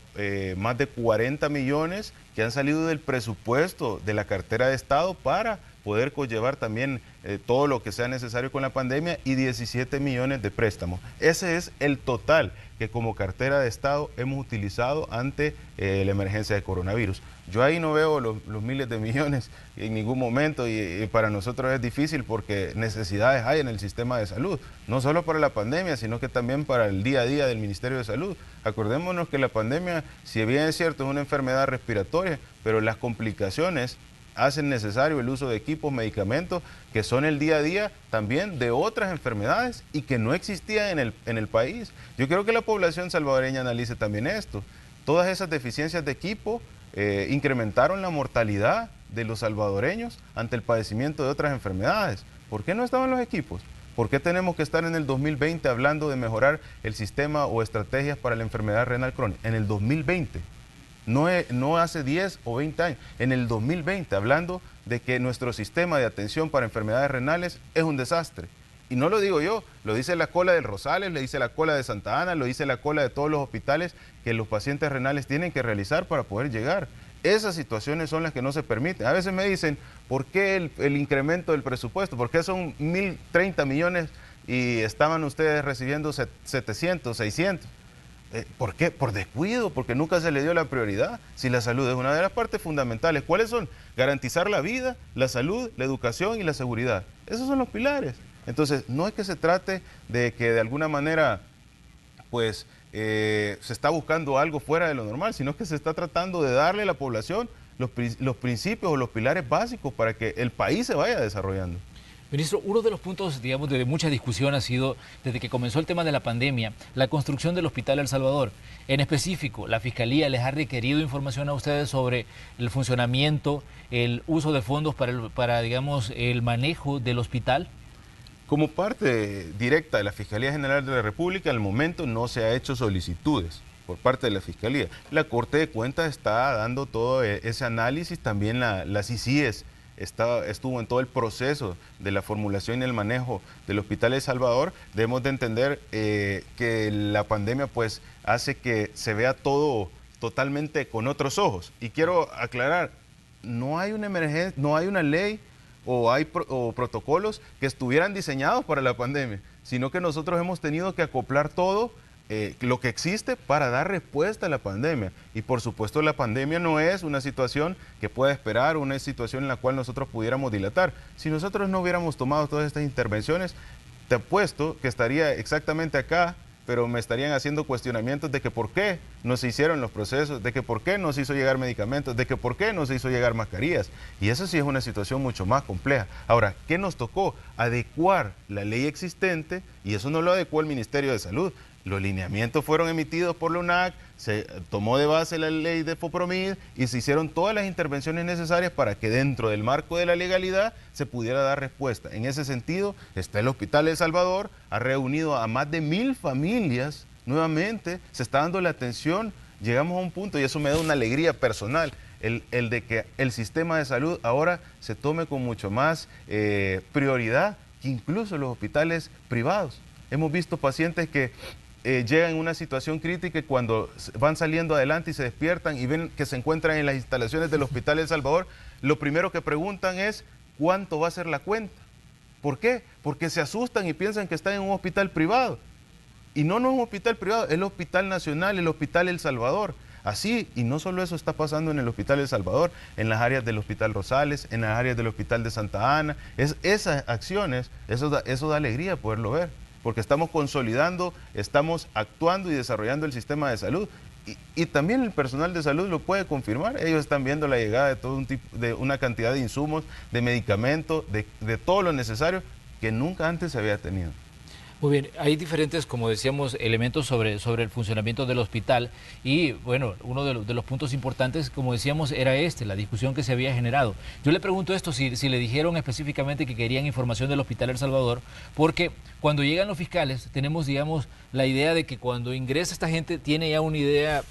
más de 40 millones que han salido del presupuesto de la cartera de Estado para poder conllevar también todo lo que sea necesario con la pandemia, y 17 millones de préstamos. Ese es el total que como cartera de Estado hemos utilizado ante la emergencia de coronavirus. Yo ahí no veo los miles de millones en ningún momento, y para nosotros es difícil porque necesidades hay en el sistema de salud, no solo para la pandemia, sino que también para el día a día del Ministerio de Salud. Acordémonos que la pandemia, si bien es cierto, es una enfermedad respiratoria, pero las complicaciones hacen necesario el uso de equipos, medicamentos, que son el día a día también de otras enfermedades y que no existían en el país. Yo creo que la población salvadoreña analice también esto. Todas esas deficiencias de equipo incrementaron la mortalidad de los salvadoreños ante el padecimiento de otras enfermedades. ¿Por qué no estaban los equipos? ¿Por qué tenemos que estar en el 2020 hablando de mejorar el sistema o estrategias para la enfermedad renal crónica? En el 2020. No hace 10 o 20 años, en el 2020, hablando de que nuestro sistema de atención para enfermedades renales es un desastre. Y no lo digo yo, lo dice la cola del Rosales, lo dice la cola de Santa Ana, lo dice la cola de todos los hospitales que los pacientes renales tienen que realizar para poder llegar. Esas situaciones son las que no se permiten. A veces me dicen, ¿por qué el incremento del presupuesto? ¿Por qué son 1.030 millones y estaban ustedes recibiendo 700, 600? ¿Por qué? Por descuido, porque nunca se le dio la prioridad. Si la salud es una de las partes fundamentales, ¿cuáles son? Garantizar la vida, la salud, la educación y la seguridad. Esos son los pilares. Entonces, no es que se trate de que de alguna manera, pues, se está buscando algo fuera de lo normal, sino que se está tratando de darle a la población los principios o los pilares básicos para que el país se vaya desarrollando. Ministro, uno de los puntos, digamos, de mucha discusión ha sido, desde que comenzó el tema de la pandemia, la construcción del Hospital El Salvador. En específico, la Fiscalía les ha requerido información a ustedes sobre el funcionamiento, el uso de fondos para digamos, el manejo del hospital. Como parte directa de la Fiscalía General de la República, al momento no se ha hecho solicitudes por parte de la Fiscalía. La Corte de Cuentas está dando todo ese análisis, también la CICIES estuvo en todo el proceso de la formulación y el manejo del Hospital El Salvador. Debemos de entender que la pandemia pues hace que se vea todo totalmente con otros ojos. Y quiero aclarar, no hay una emergencia, no hay una ley o protocolos que estuvieran diseñados para la pandemia, sino que nosotros hemos tenido que acoplar todo lo que existe para dar respuesta a la pandemia. Y por supuesto la pandemia no es una situación que pueda esperar, una situación en la cual nosotros pudiéramos dilatar. Si nosotros no hubiéramos tomado todas estas intervenciones, te apuesto que estaría exactamente acá, pero me estarían haciendo cuestionamientos de que por qué no se hicieron los procesos, de que por qué no se hizo llegar medicamentos, de que por qué no se hizo llegar mascarillas. Y eso sí es una situación mucho más compleja. Ahora, ¿qué nos tocó? Adecuar la ley existente, y eso no lo adecuó el Ministerio de Salud. Los lineamientos fueron emitidos por la UNAC, se tomó de base la ley de FOPROMID y se hicieron todas las intervenciones necesarias para que dentro del marco de la legalidad se pudiera dar respuesta. En ese sentido, está el Hospital El Salvador, ha reunido a más de 1000 familias, nuevamente se está dando la atención, llegamos a un punto y eso me da una alegría personal, el de que el sistema de salud ahora se tome con mucho más prioridad que incluso los hospitales privados. Hemos visto pacientes que llegan en una situación crítica y cuando van saliendo adelante y se despiertan y ven que se encuentran en las instalaciones del Hospital El Salvador, lo primero que preguntan es ¿cuánto va a ser la cuenta? ¿Por qué? Porque se asustan y piensan que están en un hospital privado. Y no es un hospital privado, es el Hospital Nacional, el Hospital El Salvador. Así, y no solo eso está pasando en el Hospital El Salvador, en las áreas del Hospital Rosales, en las áreas del Hospital de Santa Ana. Esas acciones, eso da alegría poderlo ver, porque estamos consolidando, estamos actuando y desarrollando el sistema de salud. Y también el personal de salud lo puede confirmar. Ellos están viendo la llegada de todo un tipo, de una cantidad de insumos, de medicamentos, de todo lo necesario que nunca antes se había tenido. Muy bien, hay diferentes, como decíamos, elementos sobre el funcionamiento del hospital y, bueno, uno de los puntos importantes, como decíamos, era la discusión que se había generado. Yo le pregunto esto, si le dijeron específicamente que querían información del Hospital El Salvador, porque cuando llegan los fiscales tenemos, digamos, la idea de que cuando ingresa esta gente tiene ya una idea,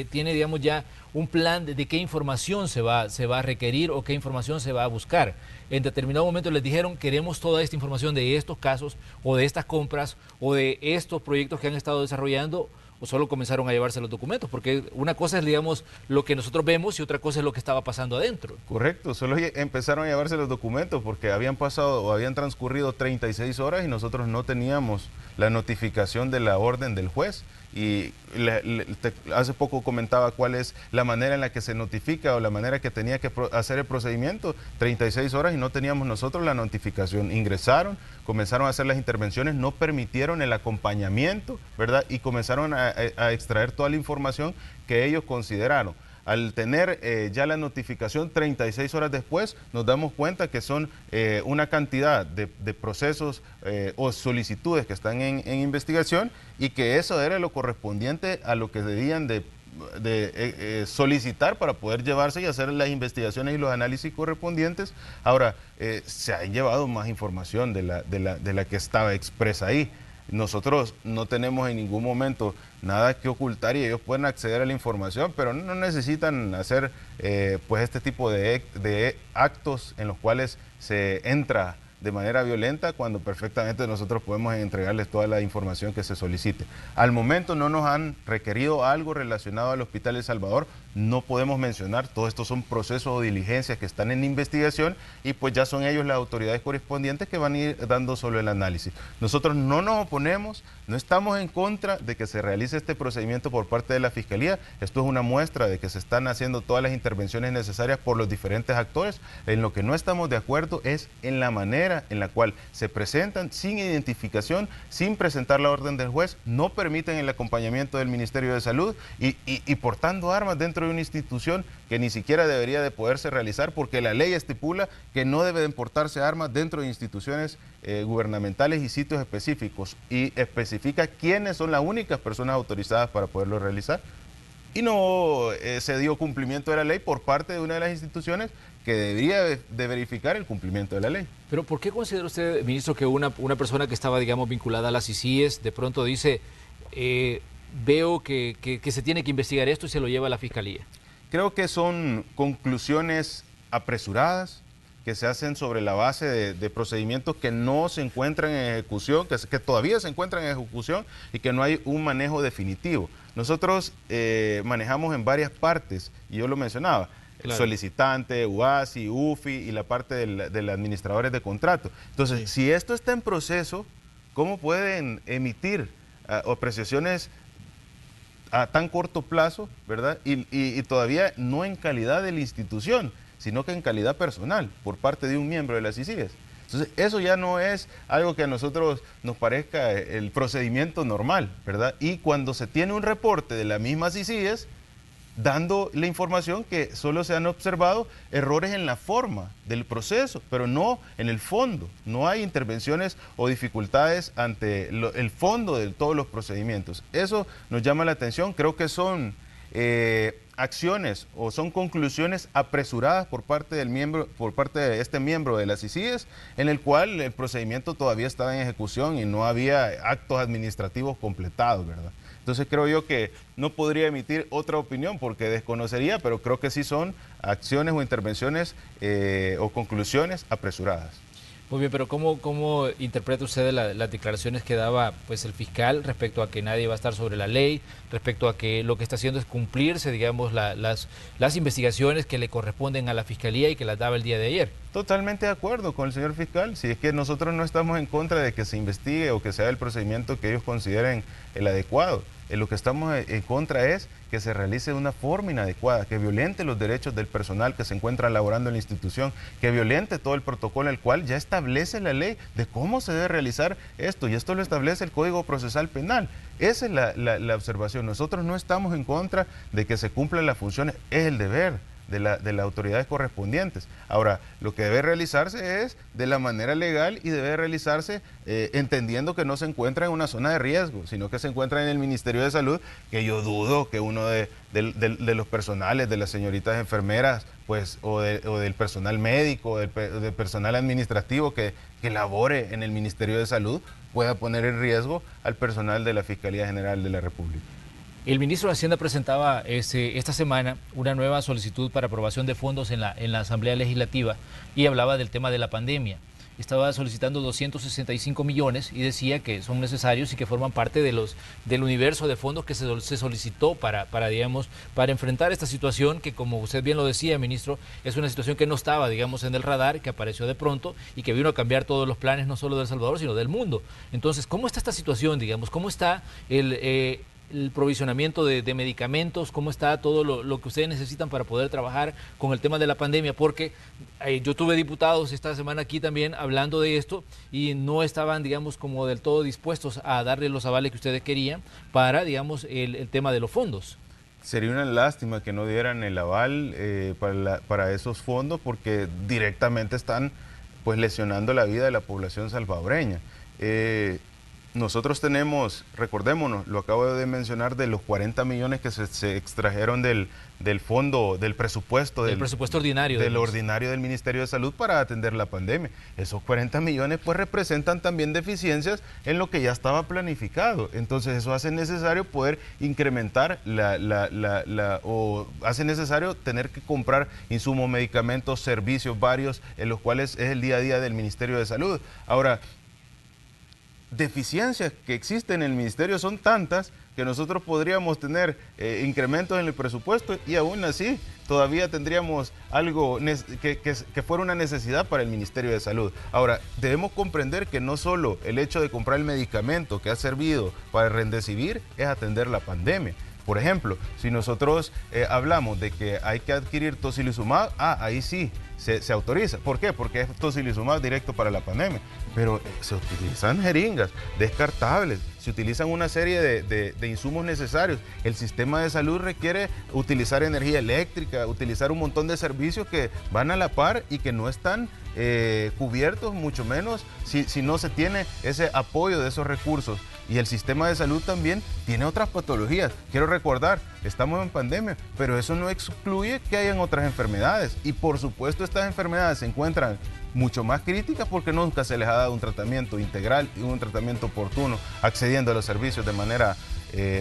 tiene, digamos, ya un plan de qué información se va a requerir o qué información se va a buscar. En determinado momento les dijeron, queremos toda esta información de estos casos o de estas compras o de estos proyectos que han estado desarrollando, o solo comenzaron a llevarse los documentos, porque una cosa es, digamos, lo que nosotros vemos y otra cosa es lo que estaba pasando adentro. Correcto, solo empezaron a llevarse los documentos porque habían pasado o habían transcurrido 36 horas y nosotros no teníamos la notificación de la orden del juez. Y hace poco comentaba cuál es la manera en la que se notifica o la manera que tenía que hacer el procedimiento, 36 horas y no teníamos nosotros la notificación. Ingresaron, comenzaron a hacer las intervenciones, no permitieron el acompañamiento, ¿verdad? Y comenzaron a extraer toda la información que ellos consideraron. Al tener ya la notificación 36 horas después, nos damos cuenta que son una cantidad de procesos o solicitudes que están en investigación y que eso era lo correspondiente a lo que debían de solicitar para poder llevarse y hacer las investigaciones y los análisis correspondientes. Ahora, se han llevado más información de la que estaba expresa ahí. Nosotros no tenemos en ningún momento nada que ocultar y ellos pueden acceder a la información, pero no necesitan hacer pues este tipo de actos en los cuales se entra de manera violenta cuando perfectamente nosotros podemos entregarles toda la información que se solicite. Al momento no nos han requerido algo relacionado al Hospital El Salvador, no podemos mencionar, todo esto son procesos o diligencias que están en investigación y pues ya son ellos las autoridades correspondientes que van a ir dando solo el análisis. Nosotros no nos oponemos, no estamos en contra de que se realice este procedimiento por parte de la Fiscalía, esto es una muestra de que se están haciendo todas las intervenciones necesarias por los diferentes actores. En lo que no estamos de acuerdo es en la manera en la cual se presentan sin identificación, sin presentar la orden del juez, no permiten el acompañamiento del Ministerio de Salud y portando armas dentro de una institución que ni siquiera debería de poderse realizar porque la ley estipula que no debe de portarse armas dentro de instituciones gubernamentales y sitios específicos y especifica quiénes son las únicas personas autorizadas para poderlo realizar. Y no se dio cumplimiento de la ley por parte de una de las instituciones que debería de verificar el cumplimiento de la ley. Pero ¿por qué considera usted, ministro, que una persona que estaba, digamos, vinculada a las ICIES de pronto dice, veo que se tiene que investigar esto y se lo lleva a la Fiscalía? Creo que son conclusiones apresuradas que se hacen sobre la base de procedimientos que no se encuentran en ejecución, que todavía se encuentran en ejecución y que no hay un manejo definitivo. Nosotros manejamos en varias partes, y yo lo mencionaba, el solicitante, UASI, UFI y la parte del administradores de contrato. Entonces, si esto está en proceso, ¿cómo pueden emitir apreciaciones a tan corto plazo, verdad? Y todavía no en calidad de la institución, sino que en calidad personal, por parte de un miembro de las ICIES. Entonces, eso ya no es algo que a nosotros nos parezca el procedimiento normal, ¿verdad? Y cuando se tiene un reporte de las mismas ICIES, dando la información que solo se han observado errores en la forma del proceso, pero no en el fondo. No hay intervenciones o dificultades ante el fondo de todos los procedimientos. Eso nos llama la atención. Creo que son acciones o son conclusiones apresuradas por parte de este miembro de las CICIES, en el cual el procedimiento todavía estaba en ejecución y no había actos administrativos completados, ¿verdad? Entonces creo yo que no podría emitir otra opinión porque desconocería, pero creo que sí son acciones o intervenciones o conclusiones apresuradas. Muy bien, pero ¿cómo interpreta usted las declaraciones que daba pues el fiscal respecto a que nadie va a estar sobre la ley, respecto a que lo que está haciendo es cumplirse, digamos, las investigaciones que le corresponden a la fiscalía y que las daba el día de ayer? Totalmente de acuerdo con el señor fiscal. Si es que nosotros no estamos en contra de que se investigue o que se haga el procedimiento que ellos consideren el adecuado. Lo que estamos en contra es que se realice de una forma inadecuada, que violente los derechos del personal que se encuentra laborando en la institución, que violente todo el protocolo, el cual ya establece la ley de cómo se debe realizar esto, y esto lo establece el Código Procesal Penal. Esa es la observación. Nosotros no estamos en contra de que se cumplan las funciones, es el deber de las autoridades correspondientes. Ahora, lo que debe realizarse es de la manera legal y debe realizarse entendiendo que no se encuentra en una zona de riesgo, sino que se encuentra en el Ministerio de Salud, que yo dudo que uno de los personales, de las señoritas enfermeras, pues, o del personal médico, del personal administrativo que labore en el Ministerio de Salud, pueda poner en riesgo al personal de la Fiscalía General de la República. El ministro de Hacienda presentaba esta semana una nueva solicitud para aprobación de fondos en la Asamblea Legislativa y hablaba del tema de la pandemia. Estaba solicitando 265 millones y decía que son necesarios y que forman parte del universo de fondos que se solicitó para enfrentar esta situación que, como usted bien lo decía, ministro, es una situación que no estaba, digamos, en el radar, que apareció de pronto y que vino a cambiar todos los planes, no solo de El Salvador, sino del mundo. Entonces, ¿cómo está esta situación, digamos? ¿Cómo está el provisionamiento de medicamentos? ¿Cómo está todo lo que ustedes necesitan para poder trabajar con el tema de la pandemia? Porque yo tuve diputados esta semana aquí también hablando de esto y no estaban, digamos, como del todo dispuestos a darle los avales que ustedes querían para, digamos, el tema de los fondos. Sería una lástima que no dieran el aval para esos fondos, porque directamente están pues lesionando la vida de la población salvadoreña. Nosotros tenemos, recordémonos, lo acabo de mencionar, de los 40 millones que se extrajeron del fondo, del presupuesto. Del presupuesto ordinario. Del ordinario del Ministerio de Salud para atender la pandemia. Esos 40 millones pues representan también deficiencias en lo que ya estaba planificado. Entonces eso hace necesario poder incrementar o hace necesario tener que comprar insumos, medicamentos, servicios varios, en los cuales es el día a día del Ministerio de Salud. Ahora, deficiencias que existen en el ministerio son tantas que nosotros podríamos tener incrementos en el presupuesto y aún así todavía tendríamos algo que fuera una necesidad para el Ministerio de Salud. Ahora, debemos comprender que no solo el hecho de comprar el medicamento que ha servido para el Remdesivir es atender la pandemia. Por ejemplo, si nosotros hablamos de que hay que adquirir tocilizumab, ahí sí se autoriza. ¿Por qué? Porque es tocilizumab directo para la pandemia. Pero se utilizan jeringas descartables, se utilizan una serie de insumos necesarios. El sistema de salud requiere utilizar energía eléctrica, utilizar un montón de servicios que van a la par y que no están cubiertos, mucho menos si no se tiene ese apoyo de esos recursos. Y el sistema de salud también tiene otras patologías. Quiero recordar, estamos en pandemia, pero eso no excluye que hayan otras enfermedades. Y por supuesto estas enfermedades se encuentran mucho más críticas porque nunca se les ha dado un tratamiento integral y un tratamiento oportuno, accediendo a los servicios de manera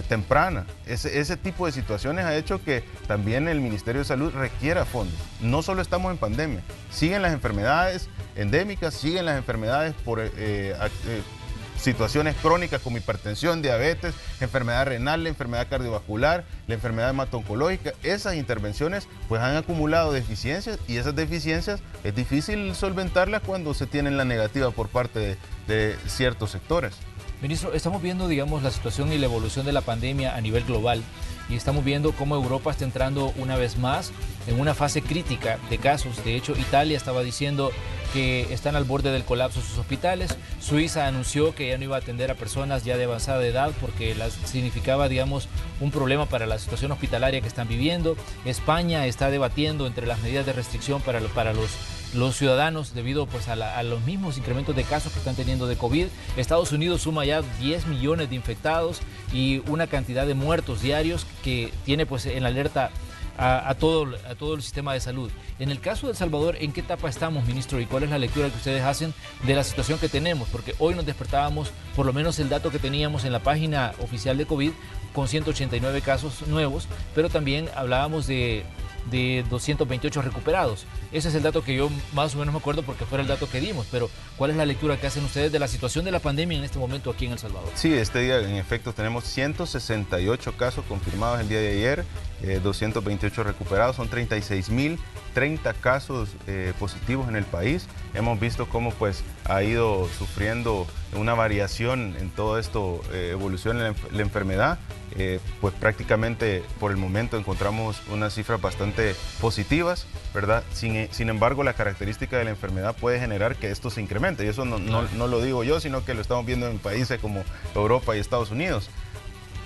temprana. Ese tipo de situaciones ha hecho que también el Ministerio de Salud requiera fondos. No solo estamos en pandemia, siguen las enfermedades endémicas, siguen las enfermedades por situaciones crónicas como hipertensión, diabetes, enfermedad renal, la enfermedad cardiovascular, la enfermedad hematoncológica. Esas intervenciones pues han acumulado deficiencias y esas deficiencias es difícil solventarlas cuando se tienen la negativa por parte de ciertos sectores. Ministro, estamos viendo, digamos, la situación y la evolución de la pandemia a nivel global y estamos viendo cómo Europa está entrando una vez más en una fase crítica de casos. De hecho, Italia estaba diciendo que están al borde del colapso sus hospitales. Suiza anunció que ya no iba a atender a personas ya de avanzada edad porque significaba, digamos, un problema para la situación hospitalaria que están viviendo. España está debatiendo entre las medidas de restricción para los ciudadanos debido pues a los mismos incrementos de casos que están teniendo de COVID. Estados Unidos suma ya 10 millones de infectados y una cantidad de muertos diarios que tiene pues en alerta a todo el sistema de salud. En el caso de El Salvador, ¿en qué etapa estamos, ministro? ¿Y cuál es la lectura que ustedes hacen de la situación que tenemos? Porque hoy nos despertábamos, por lo menos el dato que teníamos en la página oficial de COVID, con 189 casos nuevos, pero también hablábamos de 228 recuperados. Ese es el dato que yo más o menos me acuerdo porque fue el dato que dimos, pero ¿cuál es la lectura que hacen ustedes de la situación de la pandemia en este momento aquí en El Salvador? Sí, este día en efecto tenemos 168 casos confirmados el día de ayer, 228 recuperados, son 36.030 casos positivos en el país. Hemos visto cómo pues ha ido sufriendo una variación en todo esto, evolución en la enfermedad. Pues prácticamente por el momento encontramos unas cifras bastante positivas, ¿verdad? Sin embargo, la característica de la enfermedad puede generar que esto se incremente, y eso no lo digo yo, sino que lo estamos viendo en países como Europa y Estados Unidos.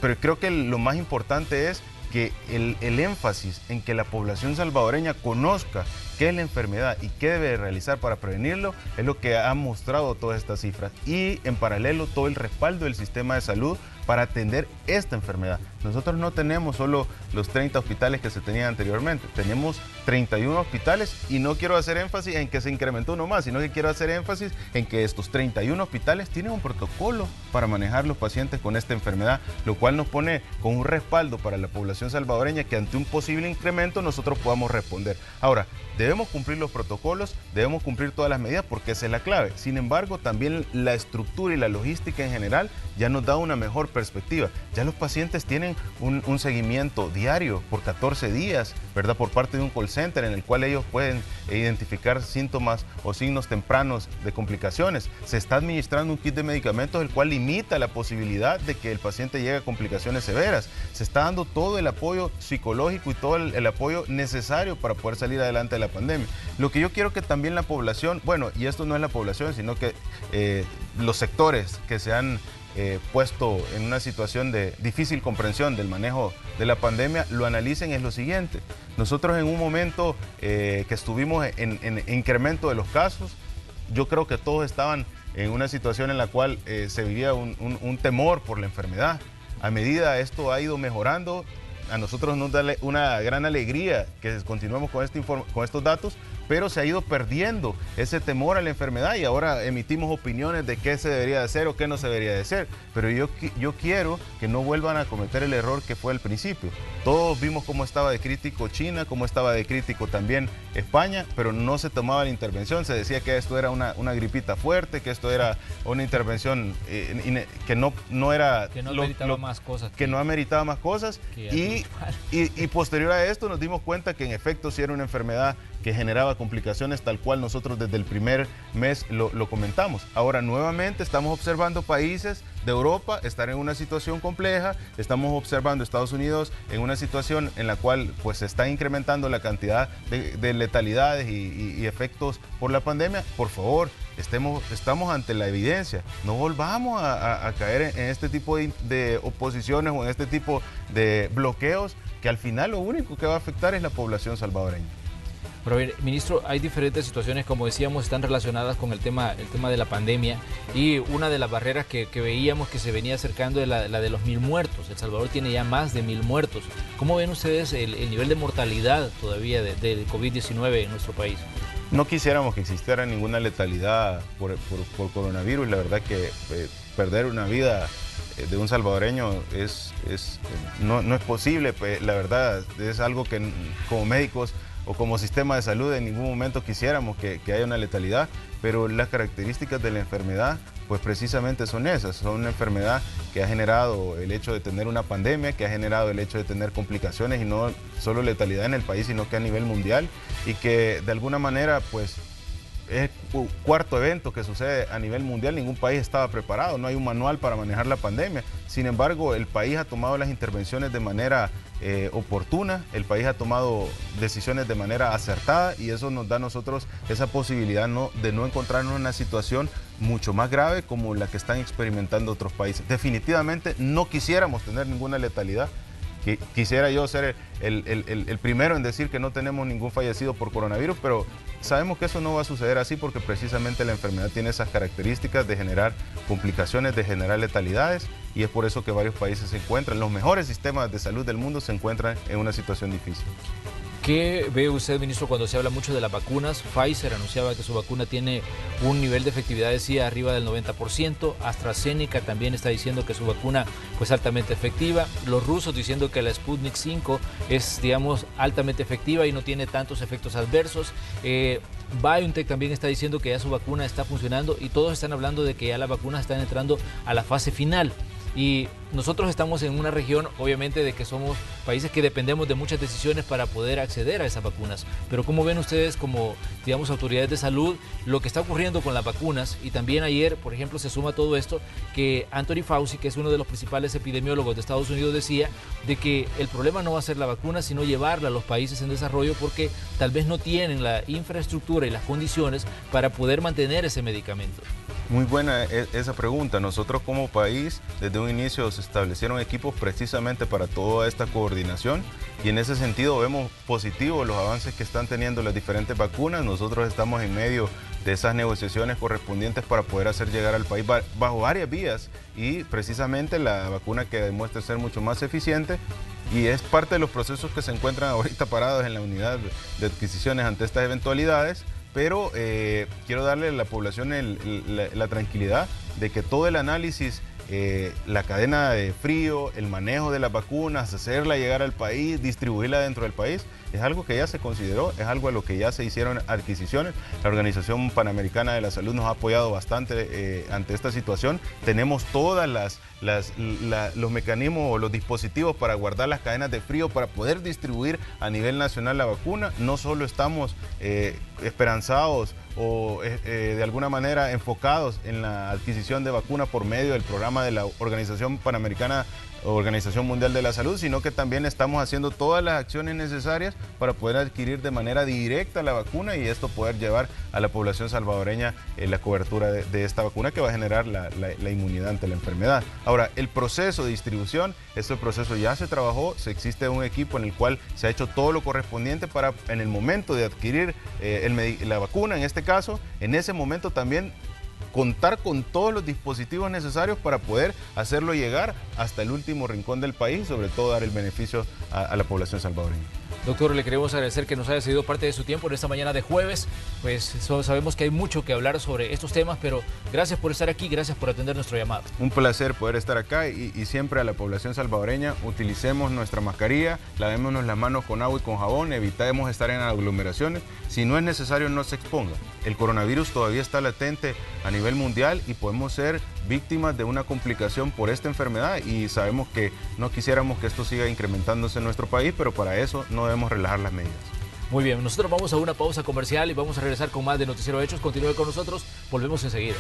Pero creo que lo más importante es que el énfasis en que la población salvadoreña conozca qué es la enfermedad y qué debe realizar para prevenirlo es lo que ha mostrado todas estas cifras, y en paralelo todo el respaldo del sistema de salud para atender esta enfermedad. Nosotros no tenemos solo los 30 hospitales que se tenían anteriormente, tenemos 31 hospitales, y no quiero hacer énfasis en que se incrementó uno más, sino que quiero hacer énfasis en que estos 31 hospitales tienen un protocolo para manejar los pacientes con esta enfermedad, lo cual nos pone con un respaldo para la población salvadoreña que ante un posible incremento nosotros podamos responder. Ahora, debemos cumplir los protocolos, debemos cumplir todas las medidas porque esa es la clave. Sin embargo, también la estructura y la logística en general ya nos da una mejor perspectiva. Ya los pacientes tienen un seguimiento diario por 14 días, ¿verdad? Por parte de un call center en el cual ellos pueden identificar síntomas o signos tempranos de complicaciones. Se está administrando un kit de medicamentos el cual limita la posibilidad de que el paciente llegue a complicaciones severas. Se está dando todo el apoyo psicológico y todo el apoyo necesario para poder salir adelante de la pandemia. Lo que yo quiero que también la población, bueno, y esto no es la población, sino que los sectores que se han puesto en una situación de difícil comprensión del manejo de la pandemia, lo analicen, es lo siguiente. Nosotros en un momento que estuvimos en incremento de los casos, yo creo que todos estaban en una situación en la cual se vivía un temor por la enfermedad. A medida esto ha ido mejorando, a nosotros nos da una gran alegría que continuemos con estos datos, pero se ha ido perdiendo ese temor a la enfermedad y ahora emitimos opiniones de qué se debería de hacer o qué no se debería de hacer. Pero yo quiero que no vuelvan a cometer el error que fue al principio. Todos vimos cómo estaba de crítico China, cómo estaba de crítico también España, pero no se tomaba la intervención. Se decía que esto era una gripita fuerte, que esto era una intervención que no era... Que no ameritaba más cosas. Que no ameritaba más cosas. Y posterior a esto nos dimos cuenta que en efecto sí era una enfermedad que generaba complicaciones, tal cual nosotros desde el primer mes lo comentamos. Ahora nuevamente estamos observando países de Europa estar en una situación compleja, estamos observando Estados Unidos en una situación en la cual pues se está incrementando la cantidad de letalidades y efectos por la pandemia. Por favor, estamos ante la evidencia, no volvamos a caer en este tipo de oposiciones o en este tipo de bloqueos que al final lo único que va a afectar es la población salvadoreña. Pero a ver, ministro, hay diferentes situaciones, como decíamos, están relacionadas con el tema de la pandemia, y una de las barreras que veíamos que se venía acercando es la de los 1.000 muertos. El Salvador tiene ya más de 1.000 muertos. ¿Cómo ven ustedes el nivel de mortalidad todavía del COVID-19 en nuestro país? No quisiéramos que existiera ninguna letalidad por coronavirus. La verdad que perder una vida de un salvadoreño no es posible. La verdad es algo que como médicos o como sistema de salud en ningún momento quisiéramos que haya una letalidad, pero las características de la enfermedad pues precisamente son esas, son una enfermedad que ha generado el hecho de tener una pandemia, que ha generado el hecho de tener complicaciones y no solo letalidad en el país, sino que a nivel mundial, y que de alguna manera pues es el cuarto evento que sucede a nivel mundial, ningún país estaba preparado, no hay un manual para manejar la pandemia. Sin embargo, el país ha tomado las intervenciones de manera oportuna, el país ha tomado decisiones de manera acertada y eso nos da a nosotros esa posibilidad de no encontrarnos en una situación mucho más grave como la que están experimentando otros países. Definitivamente no quisiéramos tener ninguna letalidad. Quisiera yo ser el primero en decir que no tenemos ningún fallecido por coronavirus, pero sabemos que eso no va a suceder así porque precisamente la enfermedad tiene esas características de generar complicaciones, de generar letalidades, y es por eso que varios países se encuentran, los mejores sistemas de salud del mundo se encuentran en una situación difícil. ¿Qué ve usted, ministro, cuando se habla mucho de las vacunas? Pfizer anunciaba que su vacuna tiene un nivel de efectividad, decía, arriba del 90%. AstraZeneca también está diciendo que su vacuna pues altamente efectiva. Los rusos diciendo que la Sputnik 5 es, digamos, altamente efectiva y no tiene tantos efectos adversos. BioNTech también está diciendo que ya su vacuna está funcionando y todos están hablando de que ya las vacunas están entrando a la fase final. Y nosotros estamos en una región, obviamente, de que somos países que dependemos de muchas decisiones para poder acceder a esas vacunas. Pero ¿cómo ven ustedes como, digamos, autoridades de salud lo que está ocurriendo con las vacunas? Y también ayer, por ejemplo, se suma todo esto que Anthony Fauci, que es uno de los principales epidemiólogos de Estados Unidos, decía de que el problema no va a ser la vacuna, sino llevarla a los países en desarrollo porque tal vez no tienen la infraestructura y las condiciones para poder mantener ese medicamento. Muy buena esa pregunta. Nosotros como país, desde un inicio se establecieron equipos precisamente para toda esta coordinación y en ese sentido vemos positivos los avances que están teniendo las diferentes vacunas. Nosotros estamos en medio de esas negociaciones correspondientes para poder hacer llegar al país bajo varias vías y precisamente la vacuna que demuestra ser mucho más eficiente y es parte de los procesos que se encuentran ahorita parados en la unidad de adquisiciones ante estas eventualidades. Pero quiero darle a la población la tranquilidad de que todo el análisis, la cadena de frío, el manejo de las vacunas, hacerla llegar al país, distribuirla dentro del país, es algo que ya se consideró, es algo a lo que ya se hicieron adquisiciones. La Organización Panamericana de la Salud nos ha apoyado bastante ante esta situación. Tenemos todas los mecanismos o los dispositivos para guardar las cadenas de frío para poder distribuir a nivel nacional la vacuna. No solo estamos esperanzados o de alguna manera enfocados en la adquisición de vacunas por medio del programa de la Organización Panamericana o Organización Mundial de la Salud, sino que también estamos haciendo todas las acciones necesarias para poder adquirir de manera directa la vacuna y esto poder llevar a la población salvadoreña la cobertura de esta vacuna que va a generar la inmunidad ante la enfermedad. Ahora, el proceso de distribución, este proceso ya se trabajó, existe un equipo en el cual se ha hecho todo lo correspondiente para en el momento de adquirir la vacuna, en este caso, en ese momento también contar con todos los dispositivos necesarios para poder hacerlo llegar hasta el último rincón del país, sobre todo dar el beneficio a la población salvadoreña. Doctor, le queremos agradecer que nos haya cedido parte de su tiempo en esta mañana de jueves. Pues sabemos que hay mucho que hablar sobre estos temas, pero gracias por estar aquí, gracias por atender nuestro llamado. Un placer poder estar acá y siempre a la población salvadoreña, utilicemos nuestra mascarilla, lavémonos las manos con agua y con jabón, evitemos estar en aglomeraciones. Si no es necesario, no se exponga. El coronavirus todavía está latente a nivel mundial y podemos ser víctimas de una complicación por esta enfermedad y sabemos que no quisiéramos que esto siga incrementándose en nuestro país, pero para eso no debemos relajar las medidas. Muy bien, nosotros vamos a una pausa comercial y vamos a regresar con más de Noticiero Hechos. Continúe con nosotros, volvemos enseguida.